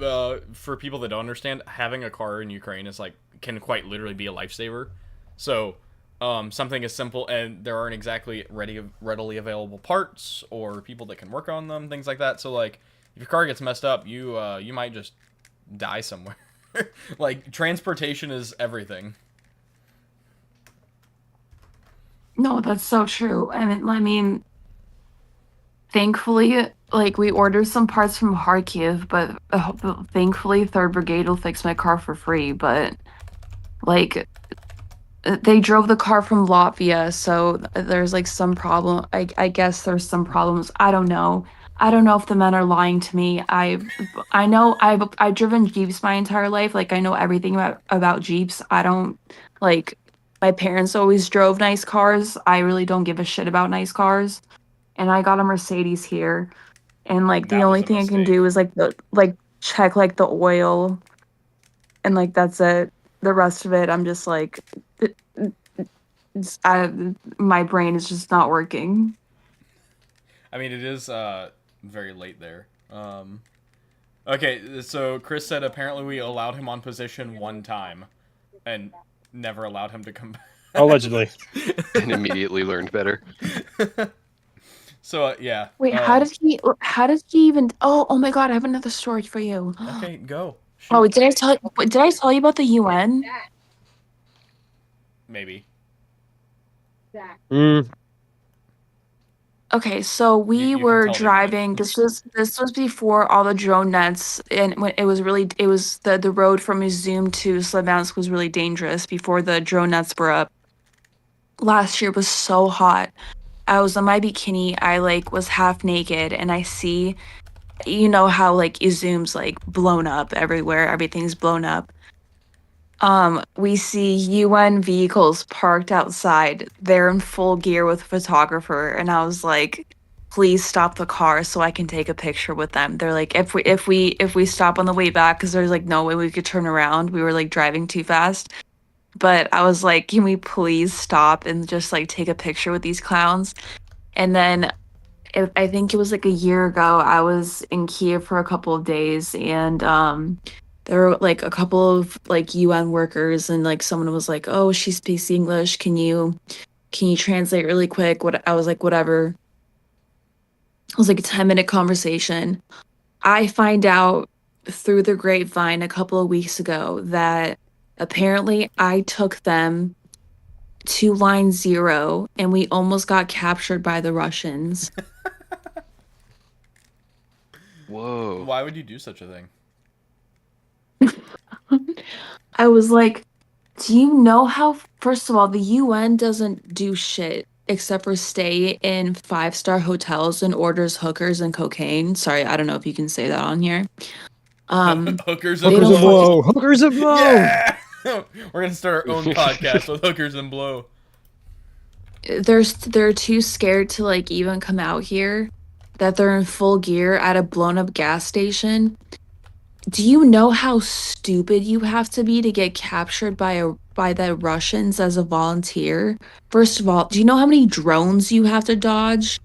for people that don't understand, having a car in Ukraine is can quite literally be a lifesaver. So, something as simple, and there aren't exactly readily available parts, or people that can work on them, things like that. So, like, if your car gets messed up, you might just die somewhere. Like, transportation is everything. No, that's so true. I mean, thankfully, like, we ordered some parts from Kharkiv, but thankfully 3rd Brigade will fix my car for free. But, like, they drove the car from Latvia, so there's, like, some problem. I guess there's some problems. I don't know. I don't know if the men are lying to me. I know I've driven Jeeps my entire life. Like, I know everything about Jeeps. I don't, like, my parents always drove nice cars. I really don't give a shit about nice cars. And I got a Mercedes here. And, like, the only thing I can do is, like, check, like, the oil. And, like, that's it. The rest of it, I'm just, like, my brain is just not working. I mean, it is, very late there. Okay, so Chris said apparently we allowed him on position 1 time, and never allowed him to come back. Allegedly. And immediately learned better. So, yeah. Wait, how did he even... Oh my God, I have another story for you. Okay, go. Shoot. Oh, did I tell you about the UN? Maybe. Okay, so we were driving. This was before all the drone nets, and when it was the road from Izum to Slaviansk was really dangerous before the drone nets were up. Last year was so hot. I was in my bikini. I was half naked, and I see, you know how Izum's blown up everywhere. Everything's blown up. We see UN vehicles parked outside. They're in full gear with a photographer, and I was like, please stop the car so I can take a picture with them. They're like, if we stop on the way back, because there's no way we could turn around. We were driving too fast. But I was like, can we please stop and just take a picture with these clowns? And then I think it was a year ago, I was in Kiev for a couple of days, and there were a couple of UN workers, and someone was like, oh, she speaks English, can you translate really quick? I was like, whatever. It was a 10-minute conversation. I find out through the grapevine a couple of weeks ago that apparently I took them to line 0 and we almost got captured by the Russians. Whoa. Why would you do such a thing? I was like, do you know how, first of all, the UN doesn't do shit except for stay in 5-star hotels and orders hookers and cocaine. Sorry, I don't know if you can say that on here. Hookers They and Hookers don't and blow. Hookers and blow. Yeah! We're gonna start our own podcast with hookers and blow. they're too scared to like even come out here, that they're in full gear at a blown up gas station. Do you know how stupid you have to be to get captured by the Russians as a volunteer? First of all, do you know how many drones you have to dodge?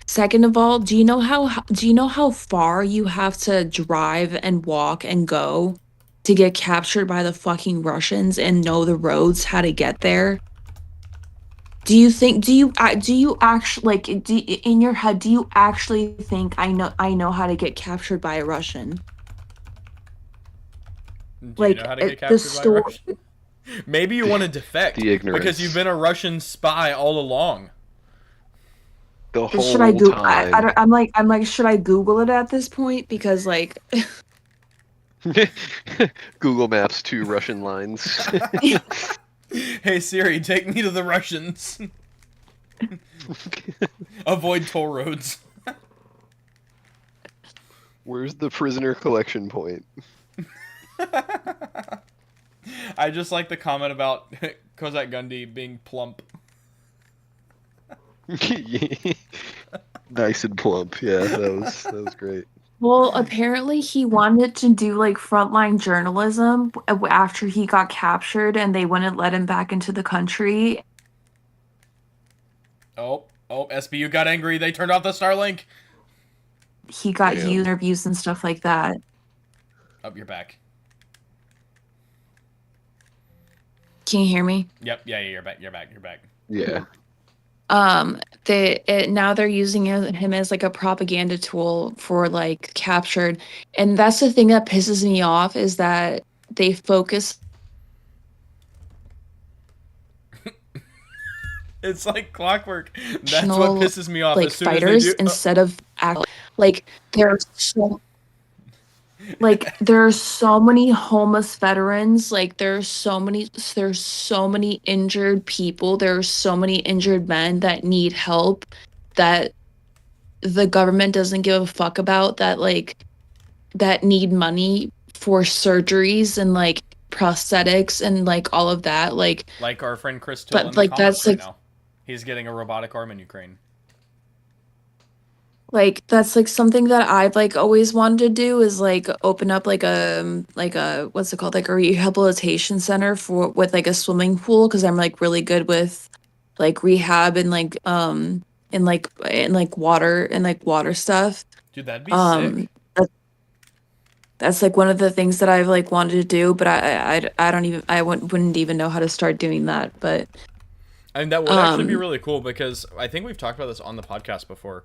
Second of all, do you know how far you have to drive and walk and go to get captured by the fucking Russians and know the roads, how to get there? Do you actually like in your head, do you actually think I know how to get captured by a Russian? Do you know how to get captured by a Russian? Maybe you want to defect The ignorance. because you've been a Russian spy all along. The whole Should I go? time. I'm like, should I Google it at this point? Because like, Google Maps to Russian lines. Hey Siri, take me to the Russians. Avoid toll roads. Where's the prisoner collection point? I just like the comment about Kozak Gundy being plump. Nice and plump. Yeah, that was great. well, apparently he wanted to do like frontline journalism after he got captured, and they wouldn't let him back into the country. Oh, SBU got angry. They turned off the Starlink. He got Damn. interviews and stuff like that. Up your back. Can you hear me? Yep. Yeah. You're back. Yeah. Now they're using him as like a propaganda tool for like captured, and that's the thing that pisses me off is that they focus. It's like clockwork. That's what pisses me off. Like as soon fighters as they do, instead of like there's so. Like there are so many homeless veterans, like there's so many injured people, there are so many injured men that need help that the government doesn't give a fuck about, that need money for surgeries and like prosthetics and like all of that, like our friend Chris Till in but the like comments that's right like now. He's getting a robotic arm in Ukraine. like that's like something that I've like always wanted to do is like open up like a what's it called, like a rehabilitation center for with like a swimming pool, because I'm like really good with like rehab and like water stuff. Dude, that'd be sick. That's like one of the things that I've like wanted to do, but I wouldn't even know how to start doing that. But And that would actually be really cool because I think we've talked about this on the podcast before.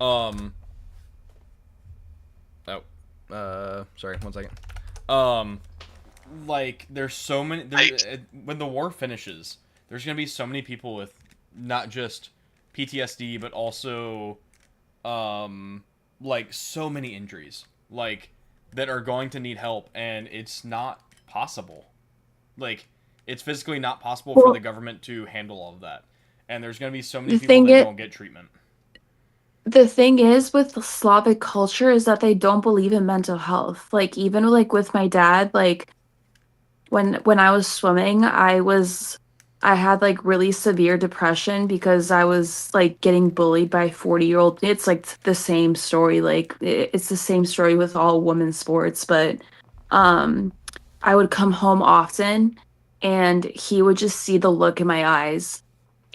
Sorry, 1 second. Like, there's so many. When the war finishes, there's gonna be so many people with not just PTSD, but also, like, so many injuries, like, that are going to need help, and it's not possible. Like, it's physically not possible for the government to handle all of that. And there's gonna be so many people that don't get treatment. The thing is with the Slavic culture is that they don't believe in mental health. Like even like with my dad, like when I was swimming, I had like really severe depression because I was like getting bullied by 40-year-old. It's like the same story. Like it's the same story with all women's sports, but I would come home often and he would just see the look in my eyes.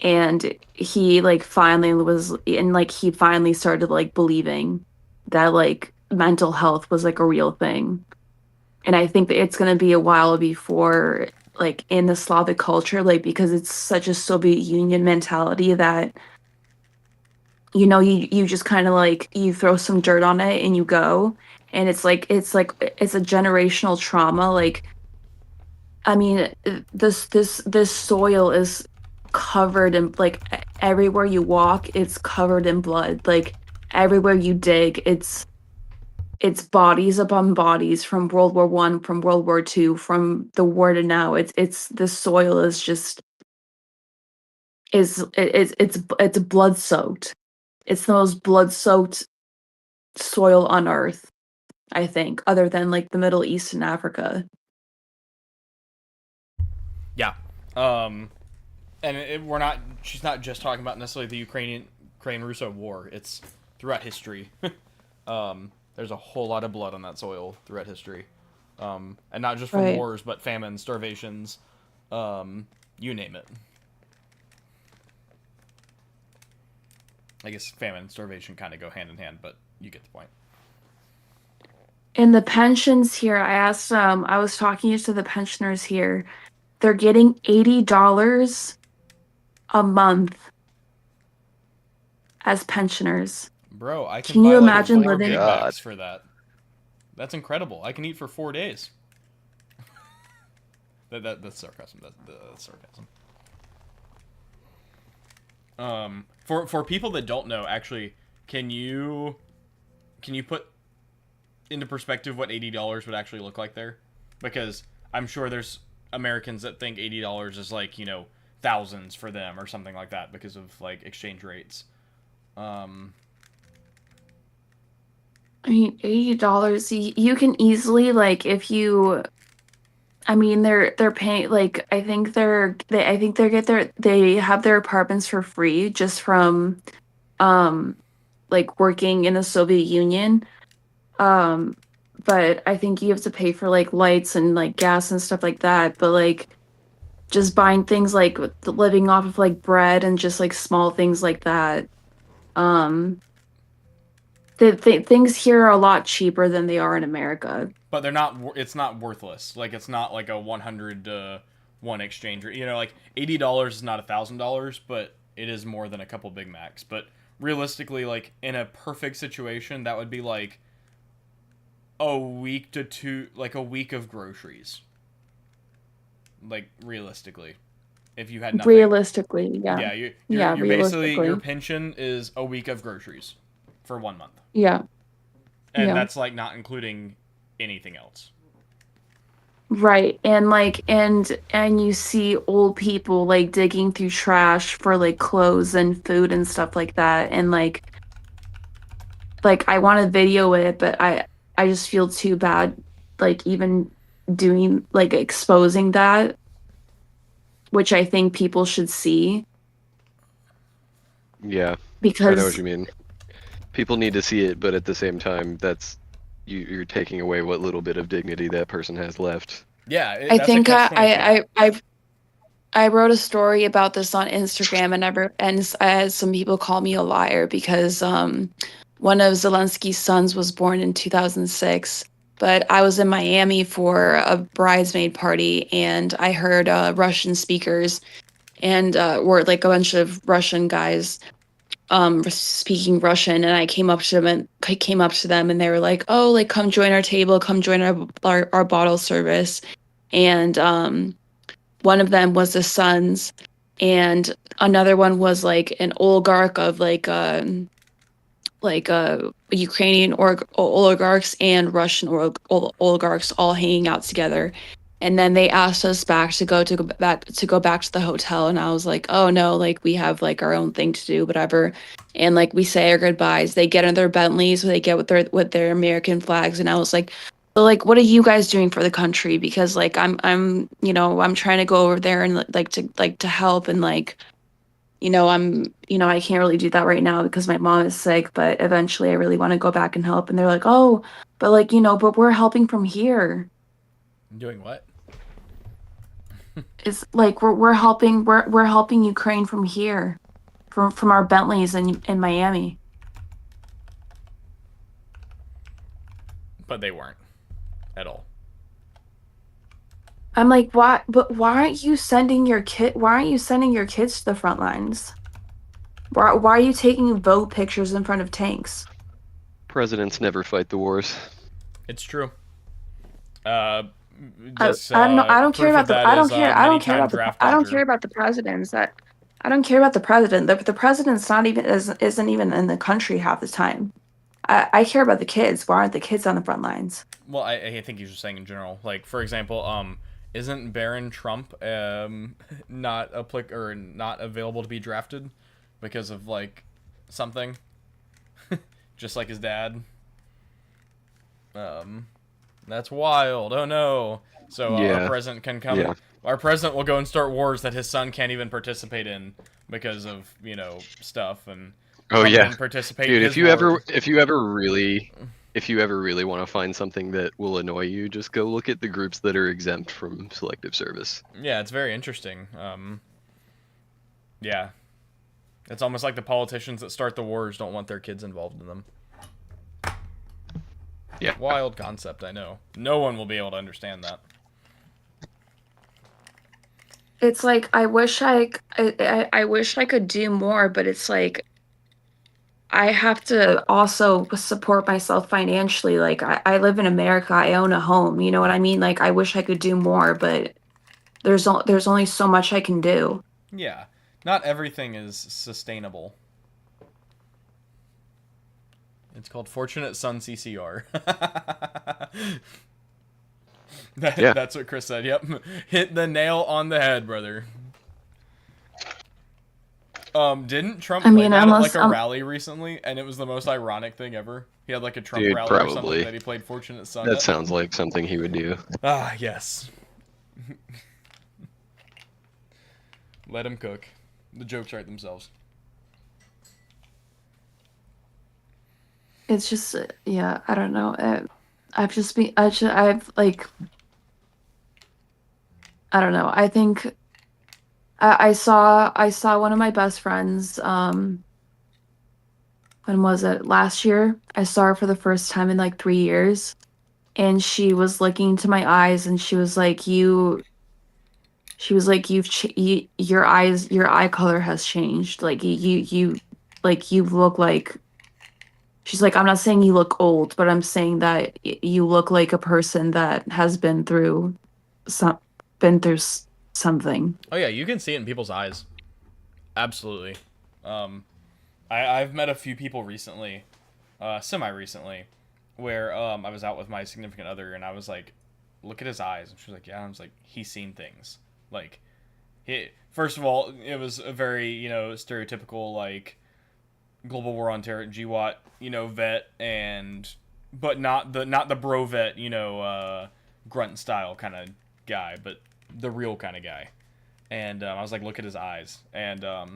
And he like he finally started like believing that like mental health was like a real thing. And I think that it's going to be a while before like in the Slavic culture, like because it's such a Soviet Union mentality that you just kind of like you throw some dirt on it and you go. and it's a generational trauma. Like, I mean, this soil is covered in, like, everywhere you walk, it's covered in blood. Like, everywhere you dig, it's bodies upon bodies from World War One, from World War II, from the war to now. It's the soil is just it's blood soaked. It's the most blood soaked soil on earth, I think, other than like the Middle East and Africa. Yeah. And she's not just talking about necessarily the Ukraine-Russo war. It's throughout history. There's a whole lot of blood on that soil throughout history. And not just from Right. wars, but famines, starvations, you name it. I guess famine and starvation kind of go hand in hand, but you get the point. And the pensions here, I asked, I was talking to the pensioners here. They're getting $80 a month as pensioners. Bro, I Can buy you like imagine 4 living? Big Macs for that. That's incredible. I can eat for 4 days. That's sarcasm. That's sarcasm. For people that don't know, actually, can you put into perspective what $80 would actually look like there? Because I'm sure there's Americans that think $80 is like, thousands for them or something like that because of like exchange rates. I mean, $80, you can easily, like, if you, I mean, they're paying, like, I think they have their apartments for free just from like working in the Soviet Union. But I think you have to pay for like lights and like gas and stuff like that. But like just buying things like living off of like bread and just like small things like that. Things here are a lot cheaper than they are in America. But they're not. It's not worthless. Like it's not like a 100 to 1 exchange rate. Like $80 is not $1,000, but it is more than a couple Big Macs. But realistically, like in a perfect situation, that would be like a week to 2, like a week of groceries. Like realistically, if you had nothing. Realistically, yeah. Yeah, you're basically, your pension is a week of groceries for 1 month. Yeah. And that's like not including anything else. Right. And like and you see old people like digging through trash for like clothes and food and stuff like that. And like I want to video it, but I just feel too bad like even doing like exposing that, which I think people should see. Yeah. Because I know what you mean. People need to see it, but at the same time, that's you're taking away what little bit of dignity that person has left. Yeah, I think I wrote a story about this on Instagram, and some people call me a liar because one of Zelensky's sons was born in 2006, but I was in Miami for a bridesmaid party, and I heard Russian speakers, and were like a bunch of Russian guys speaking Russian, and I came up to them and they were like, "Oh, like come join our table, come join our bottle service." And one of them was the sons, and another one was like an oligarch of like Ukrainian oligarchs and Russian oligarchs all hanging out together. And then they asked us back to go back to the hotel, and I was like, "Oh no, like we have like our own thing to do, whatever." And like we say our goodbyes. They get in their Bentleys, they get with their American flags, and I was like, "So like, what are you guys doing for the country?" Because like I'm trying to go over there and to help, and like I can't really do that right now because my mom is sick, but eventually I really want to go back and help. And they're like, "Oh, but like but we're helping from here." Doing what? It's like we're helping Ukraine from here, from our Bentleys in Miami. But they weren't at all. I'm like, why? But why aren't you sending your kids to the front lines? Why are you taking vote pictures in front of tanks? Presidents never fight the wars. It's true. I don't care about the. I don't care. I don't care about the. I don't care about the presidents. I don't care about the president. The president's not even isn't even in the country half the time. I care about the kids. Why aren't the kids on the front lines? Well, I think he's just saying in general. Like, for example, isn't Baron Trump not not available to be drafted because of like something, just like his dad. That's wild. Oh no. So our president can come. Yeah. Our president will go and start wars that his son can't even participate in because of stuff and. Oh yeah, Dude, if you ever really want to find something that will annoy you, just go look at the groups that are exempt from selective service. Yeah, it's very interesting. Yeah, it's almost like the politicians that start the wars don't want their kids involved in them. Yeah, wild concept. I know. No one will be able to understand that. It's like I wish I could do more, but it's like. I have to also support myself financially. Like I live in America. I own a home. You know what I mean? Like I wish I could do more, but there's only so much I can do. Yeah, not everything is sustainable. It's called Fortunate Son CCR. That's what Chris said. Yep, hit the nail on the head, brother. Didn't Trump play that at like a rally recently, and it was the most ironic thing ever? He had like a Trump rally or something that he played Fortunate Son. That sounds like something he would do. Ah, yes. Let him cook. The jokes write themselves. It's just, yeah, I don't know. I've like, I don't know. I think. I saw one of my best friends. When was it? Last year. I saw her for the first time in like 3 years, and she was looking into my eyes, and she was like, your eye color has changed. Like you look like." She's like, "I'm not saying you look old, but I'm saying that you look like a person that has been through something." Oh yeah, you can see it in people's eyes. Absolutely. I've met a few people recently, semi-recently, where I was out with my significant other, and I was like, "Look at his eyes," and she was like, "Yeah." And I was like, "He's seen things." Like, first of all, it was a very stereotypical like global war on terror GWAT vet, but not the bro vet grunt style kind of guy, but the real kind of guy. And I was like, look at his eyes. And I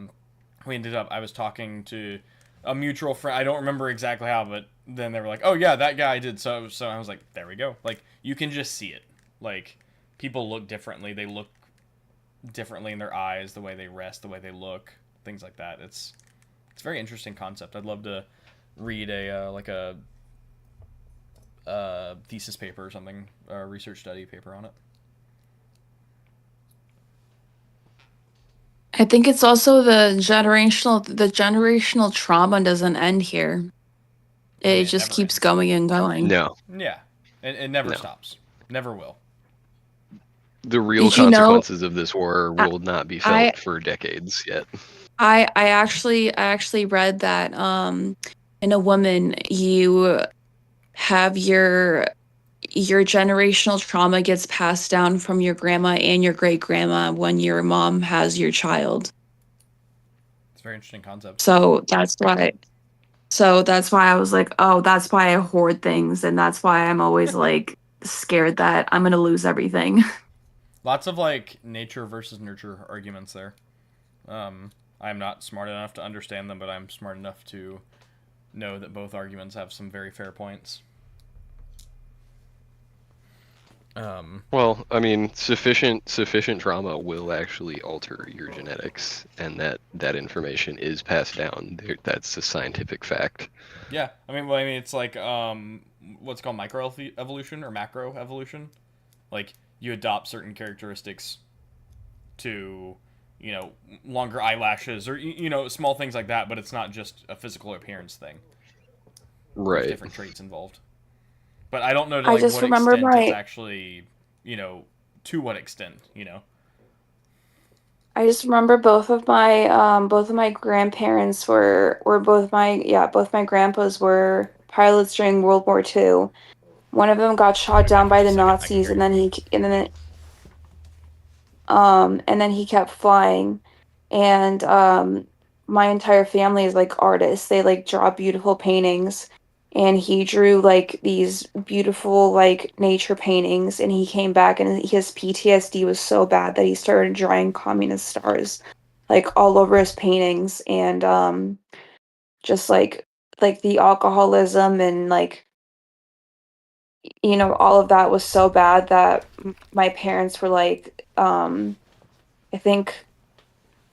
was talking to a mutual friend. I don't remember exactly how, but then they were like, oh yeah, that guy did so. So I was like, there we go. Like, you can just see it. Like, people look differently. They look differently in their eyes, the way they rest, the way they look, things like that. It's a very interesting concept. I'd love to read a thesis paper or something, a research study paper on it. I think it's also the generational trauma doesn't end here. It just keeps going and going. No. Yeah. It never stops. Never will. The real consequences of this war will not be felt for decades yet. I actually read that in a woman you have your generational trauma gets passed down from your grandma and your great grandma when your mom has your child. It's a very interesting concept. So that's why I was like, oh, that's why I hoard things, and that's why I'm always like scared that I'm gonna lose everything. Lots of like nature versus nurture arguments there. I'm not smart enough to understand them, but I'm smart enough to know that both arguments have some very fair points. Well, I mean, sufficient trauma will actually alter your genetics, and that information is passed down. That's a scientific fact. Yeah, I mean, it's like what's called microevolution or macroevolution. Like, you adopt certain characteristics to, longer eyelashes or small things like that, but it's not just a physical appearance thing. Right. There's different traits involved. But I don't know to I like just what remember extent it's my actually, to what extent, I just remember both of my grandparents were both my grandpas were pilots during World War II. One of them got shot Wait, back down up by just the a second. I can Nazis, hear and you. then he kept flying. And my entire family is like artists. They like draw beautiful paintings. And he drew like these beautiful like nature paintings, and he came back and his PTSD was so bad that he started drawing communist stars like all over his paintings. And just like the alcoholism and like all of that was so bad that my parents were like, I think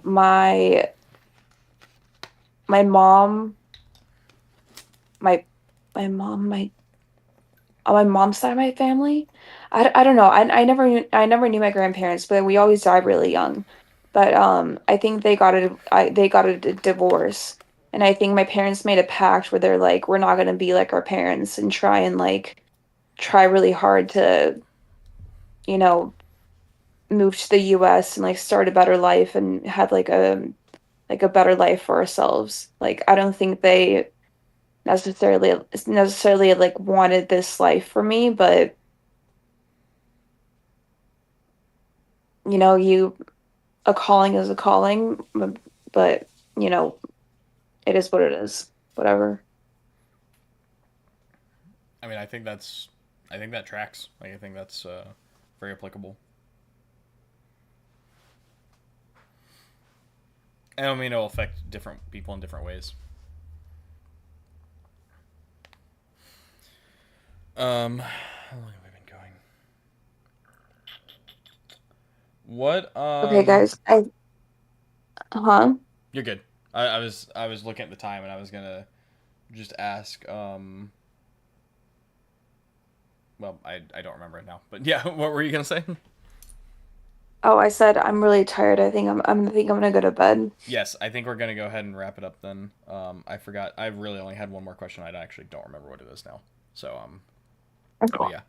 my my mom, my my mom, my on my mom's side of my family. I don't know. I never knew my grandparents, but we always died really young. But I think they got a divorce, and I think my parents made a pact where they're like, we're not gonna be like our parents and try really hard to you know move to the U.S. and like start a better life and have like a better life for ourselves. Like I don't think they necessarily like wanted this life for me, but you a calling is a calling, but you know it is what it is. Whatever. I mean, I think that tracks. Like, I think that's very applicable. And I mean, it'll affect different people in different ways. How long have we been going? What? Okay, guys. Huh? You're good. I was looking at the time and I was gonna just ask. Well, I don't remember it now. But yeah, what were you gonna say? Oh, I said I'm really tired. I think I'm gonna go to bed. Yes, I think we're gonna go ahead and wrap it up then. I forgot. I really only had one more question. I actually don't remember what it is now. So but yeah.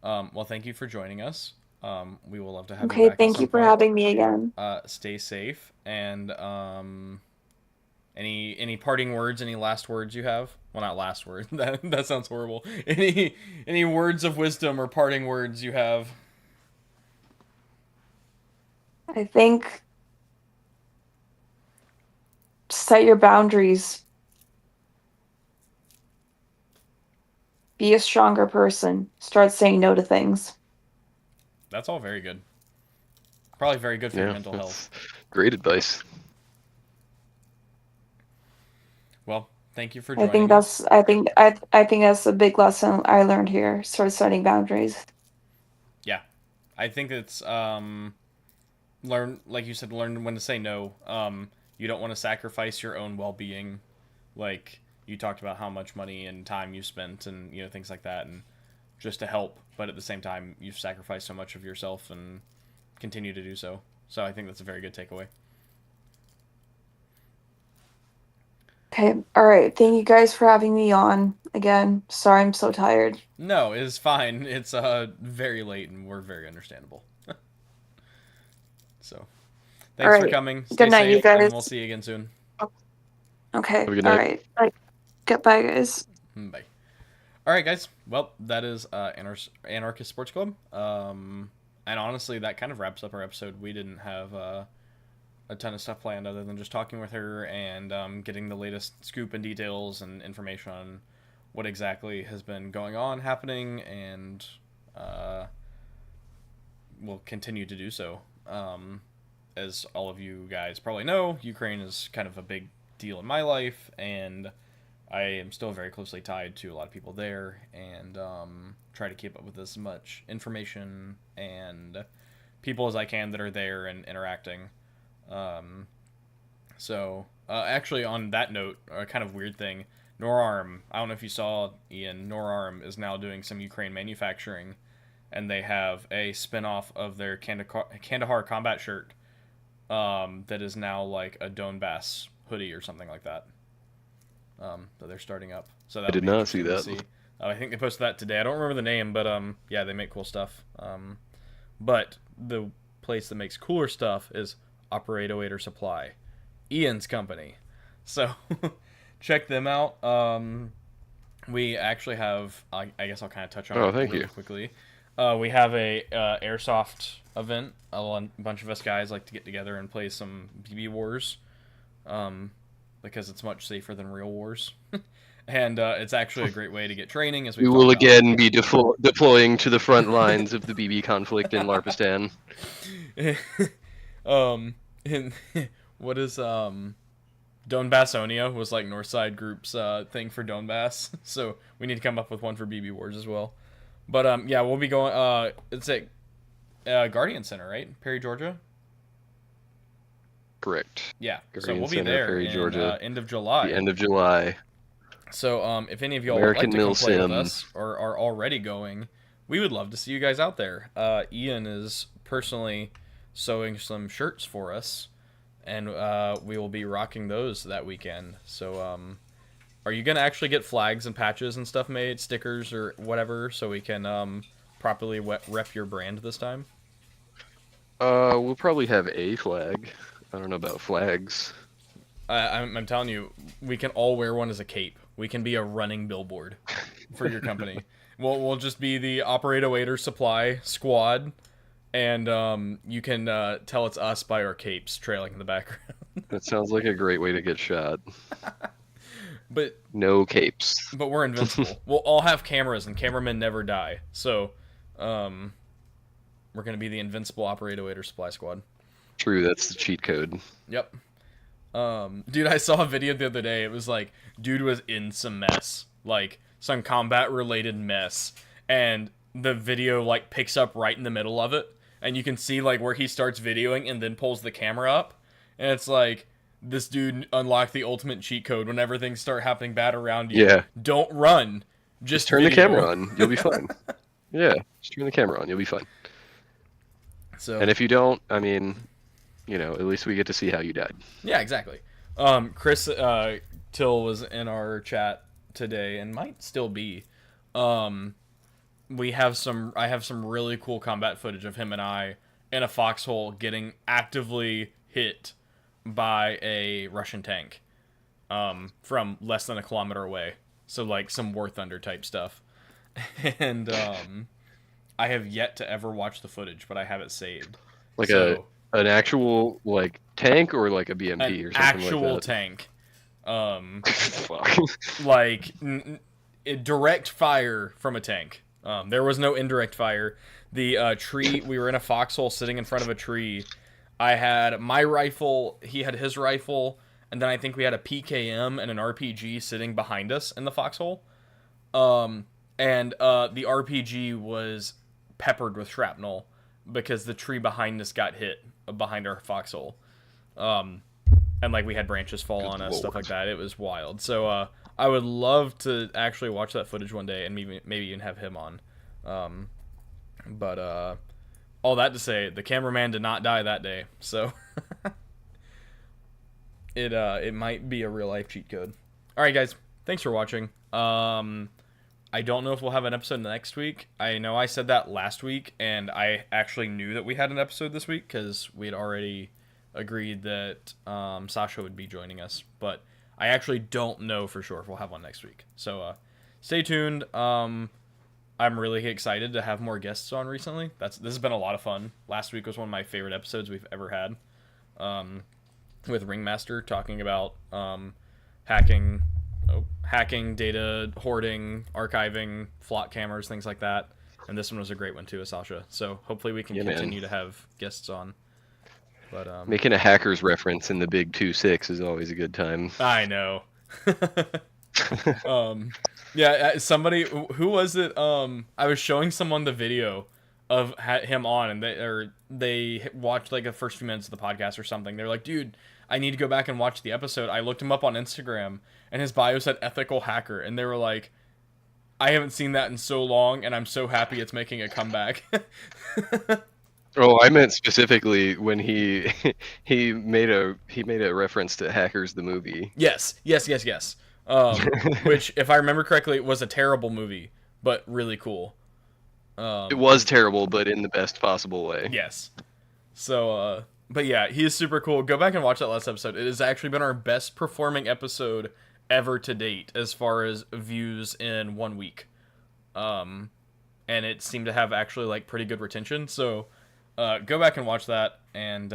Well, thank you for joining us. We will love to have you Okay, back at thank you some for point. having me again. Stay safe and any parting words? Any last words you have? Well, not last words. That sounds horrible. Any words of wisdom or parting words you have? I think set your boundaries. Be a stronger person. Start saying no to things. That's all very good. Probably very good for your mental health. Great advice. Well, thank you for I think joining us. I think that's a big lesson I learned here. Start setting boundaries. Yeah, I think it's learn, like you said, learn when to say no. You don't want to sacrifice your own well-being. Like you talked about how much money and time you spent and things like that, and just to help, but at the same time you've sacrificed so much of yourself and continue to do so. So I think that's a very good takeaway. Okay. All right. Thank you guys for having me on again. Sorry I'm so tired. No, it's fine. It's very late and we're very understandable. So, thanks for coming. Stay Good night, you safe, guys. and we'll see you again soon. Okay. Have a good All night. right. Bye. Goodbye, guys. Bye. All right, guys. Well, that is Anarchist Sports Club. And honestly, that kind of wraps up our episode. We didn't have a ton of stuff planned other than just talking with her and getting the latest scoop and details and information on what exactly has been going on, happening, and will continue to do so. As all of you guys probably know, Ukraine is kind of a big deal in my life, and I am still very closely tied to a lot of people there, and try to keep up with as much information and people as I can that are there and interacting. Actually, on that note, a kind of weird thing, Norarm, I don't know if you saw, Ian, Norarm is now doing some Ukraine manufacturing, and they have a spin-off of their Kandahar combat shirt that is now like a Donbass hoodie or something like that. That they're starting up. So that I did not see that. I think they posted that today. I don't remember the name, but yeah, they make cool stuff. But the place that makes cooler stuff is Operator Supply, Ian's company. So check them out. We actually have. I guess I'll kind of touch on it really quickly. We have a airsoft event. A bunch of us guys like to get together and play some BB Wars, because it's much safer than real wars. And it's actually a great way to get training. As we will again be deploying to the front lines of the BB conflict in Larpistan. And what is Donbassonia was like Northside Group's thing for Donbass, so we need to come up with one for BB Wars as well. But yeah, we'll be going. It's at Guardian Center, right? Perry, Georgia. Correct. Yeah. Guardian so we'll be Center, there Perry, in Georgia. End of July. The end of July. So if any of y'all would like to come play with us or are already going, we would love to see you guys out there. Ian is personally sewing some shirts for us, and we will be rocking those that weekend. So are you gonna actually get flags and patches and stuff made, stickers or whatever, so we can properly rep your brand this time? We'll probably have a flag. I don't know about flags. I'm telling you, we can all wear one as a cape. We can be a running billboard for your company. We'll just be the Operator Supply squad, and you can tell it's us by our capes trailing in the background. That sounds like a great way to get shot. But no capes. But we're invincible. We'll all have cameras, and cameramen never die. So, we're gonna be the invincible Operator Supply squad. True, that's the cheat code. Yep. Dude, I saw a video the other day. It was like, dude was in some mess, like some combat-related mess, and the video like picks up right in the middle of it, and you can see like where he starts videoing and then pulls the camera up, and it's like, this dude unlocked the ultimate cheat code. Whenever things start happening bad around you, yeah, don't run, just turn the camera on. You'll be fine. Yeah, just turn the camera on. You'll be fine. So, and if you don't, I mean, you know, at least we get to see how you died. Yeah, exactly. Chris Till was in our chat today and might still be. I have some really cool combat footage of him and I in a foxhole getting actively hit by a Russian tank from less than a kilometer away. So like some War Thunder type stuff. And I have yet to ever watch the footage, but I have it saved. Like an actual like tank or like a BMP or something like that? Actual tank. Fuck. Like direct fire from a tank. There was no indirect fire. The tree, we were in a foxhole sitting in front of a tree. I had my rifle, he had his rifle, and then I think we had a PKM and an RPG sitting behind us in the foxhole. And the RPG was peppered with shrapnel because the tree behind us got hit behind our foxhole. And like we had branches fall on us, stuff like that. It was wild. So I would love to actually watch that footage one day and maybe even have him on. But all that to say, the cameraman did not die that day. So it might be a real life cheat code. All right, guys, thanks for watching. I don't know if we'll have an episode next week. I know I said that last week, and I actually knew that we had an episode this week because we had already agreed that Sasha would be joining us. But I actually don't know for sure if we'll have one next week. So stay tuned. I'm really excited to have more guests on recently. This has been a lot of fun. Last week was one of my favorite episodes we've ever had, with Ringmaster talking about hacking, data hoarding, archiving, flock cameras, things like that. And this one was a great one too, Sasha. So hopefully we can continue to have guests on. But making a hackers reference in the big 2.6 is always a good time. I know. Yeah, somebody, who was it? I was showing someone the video of him on, and they watched like the first few minutes of the podcast or something. They're like, dude, I need to go back and watch the episode. I looked him up on Instagram, and his bio said ethical hacker, and they were like, I haven't seen that in so long, and I'm so happy it's making a comeback. Oh, I meant specifically when he made a reference to Hackers the movie. Yes. which, if I remember correctly, was a terrible movie, but really cool. It was terrible, but in the best possible way. Yes. So, but yeah, he is super cool. Go back and watch that last episode. It has actually been our best performing episode ever to date as far as views in 1 week. And it seemed to have actually like pretty good retention. So, go back and watch that, and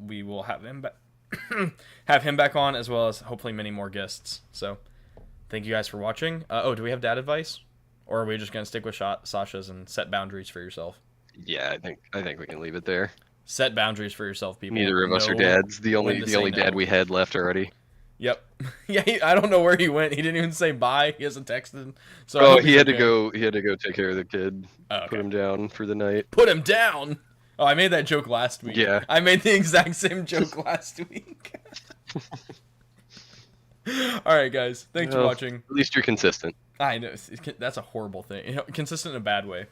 we will have him back on, as well as hopefully many more guests. So, thank you guys for watching. Do we have dad advice, or are we just gonna stick with Sasha's and set boundaries for yourself? Yeah, I think we can leave it there. Set boundaries for yourself, people. Neither of us are dads. The only dad we had left already. Yep. Yeah, I don't know where he went. He didn't even say bye. He hasn't texted. So he had to go. He had to go take care of the kid. Okay. Put him down for the night. Put him down. Oh, I made that joke last week. Yeah. I made the exact same joke last week. All right, guys. Thanks for watching. At least you're consistent. I know that's a horrible thing. Consistent in a bad way.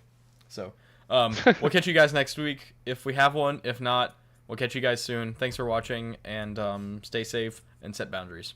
So, we'll catch you guys next week if we have one. If not, we'll catch you guys soon. Thanks for watching, and stay safe and set boundaries.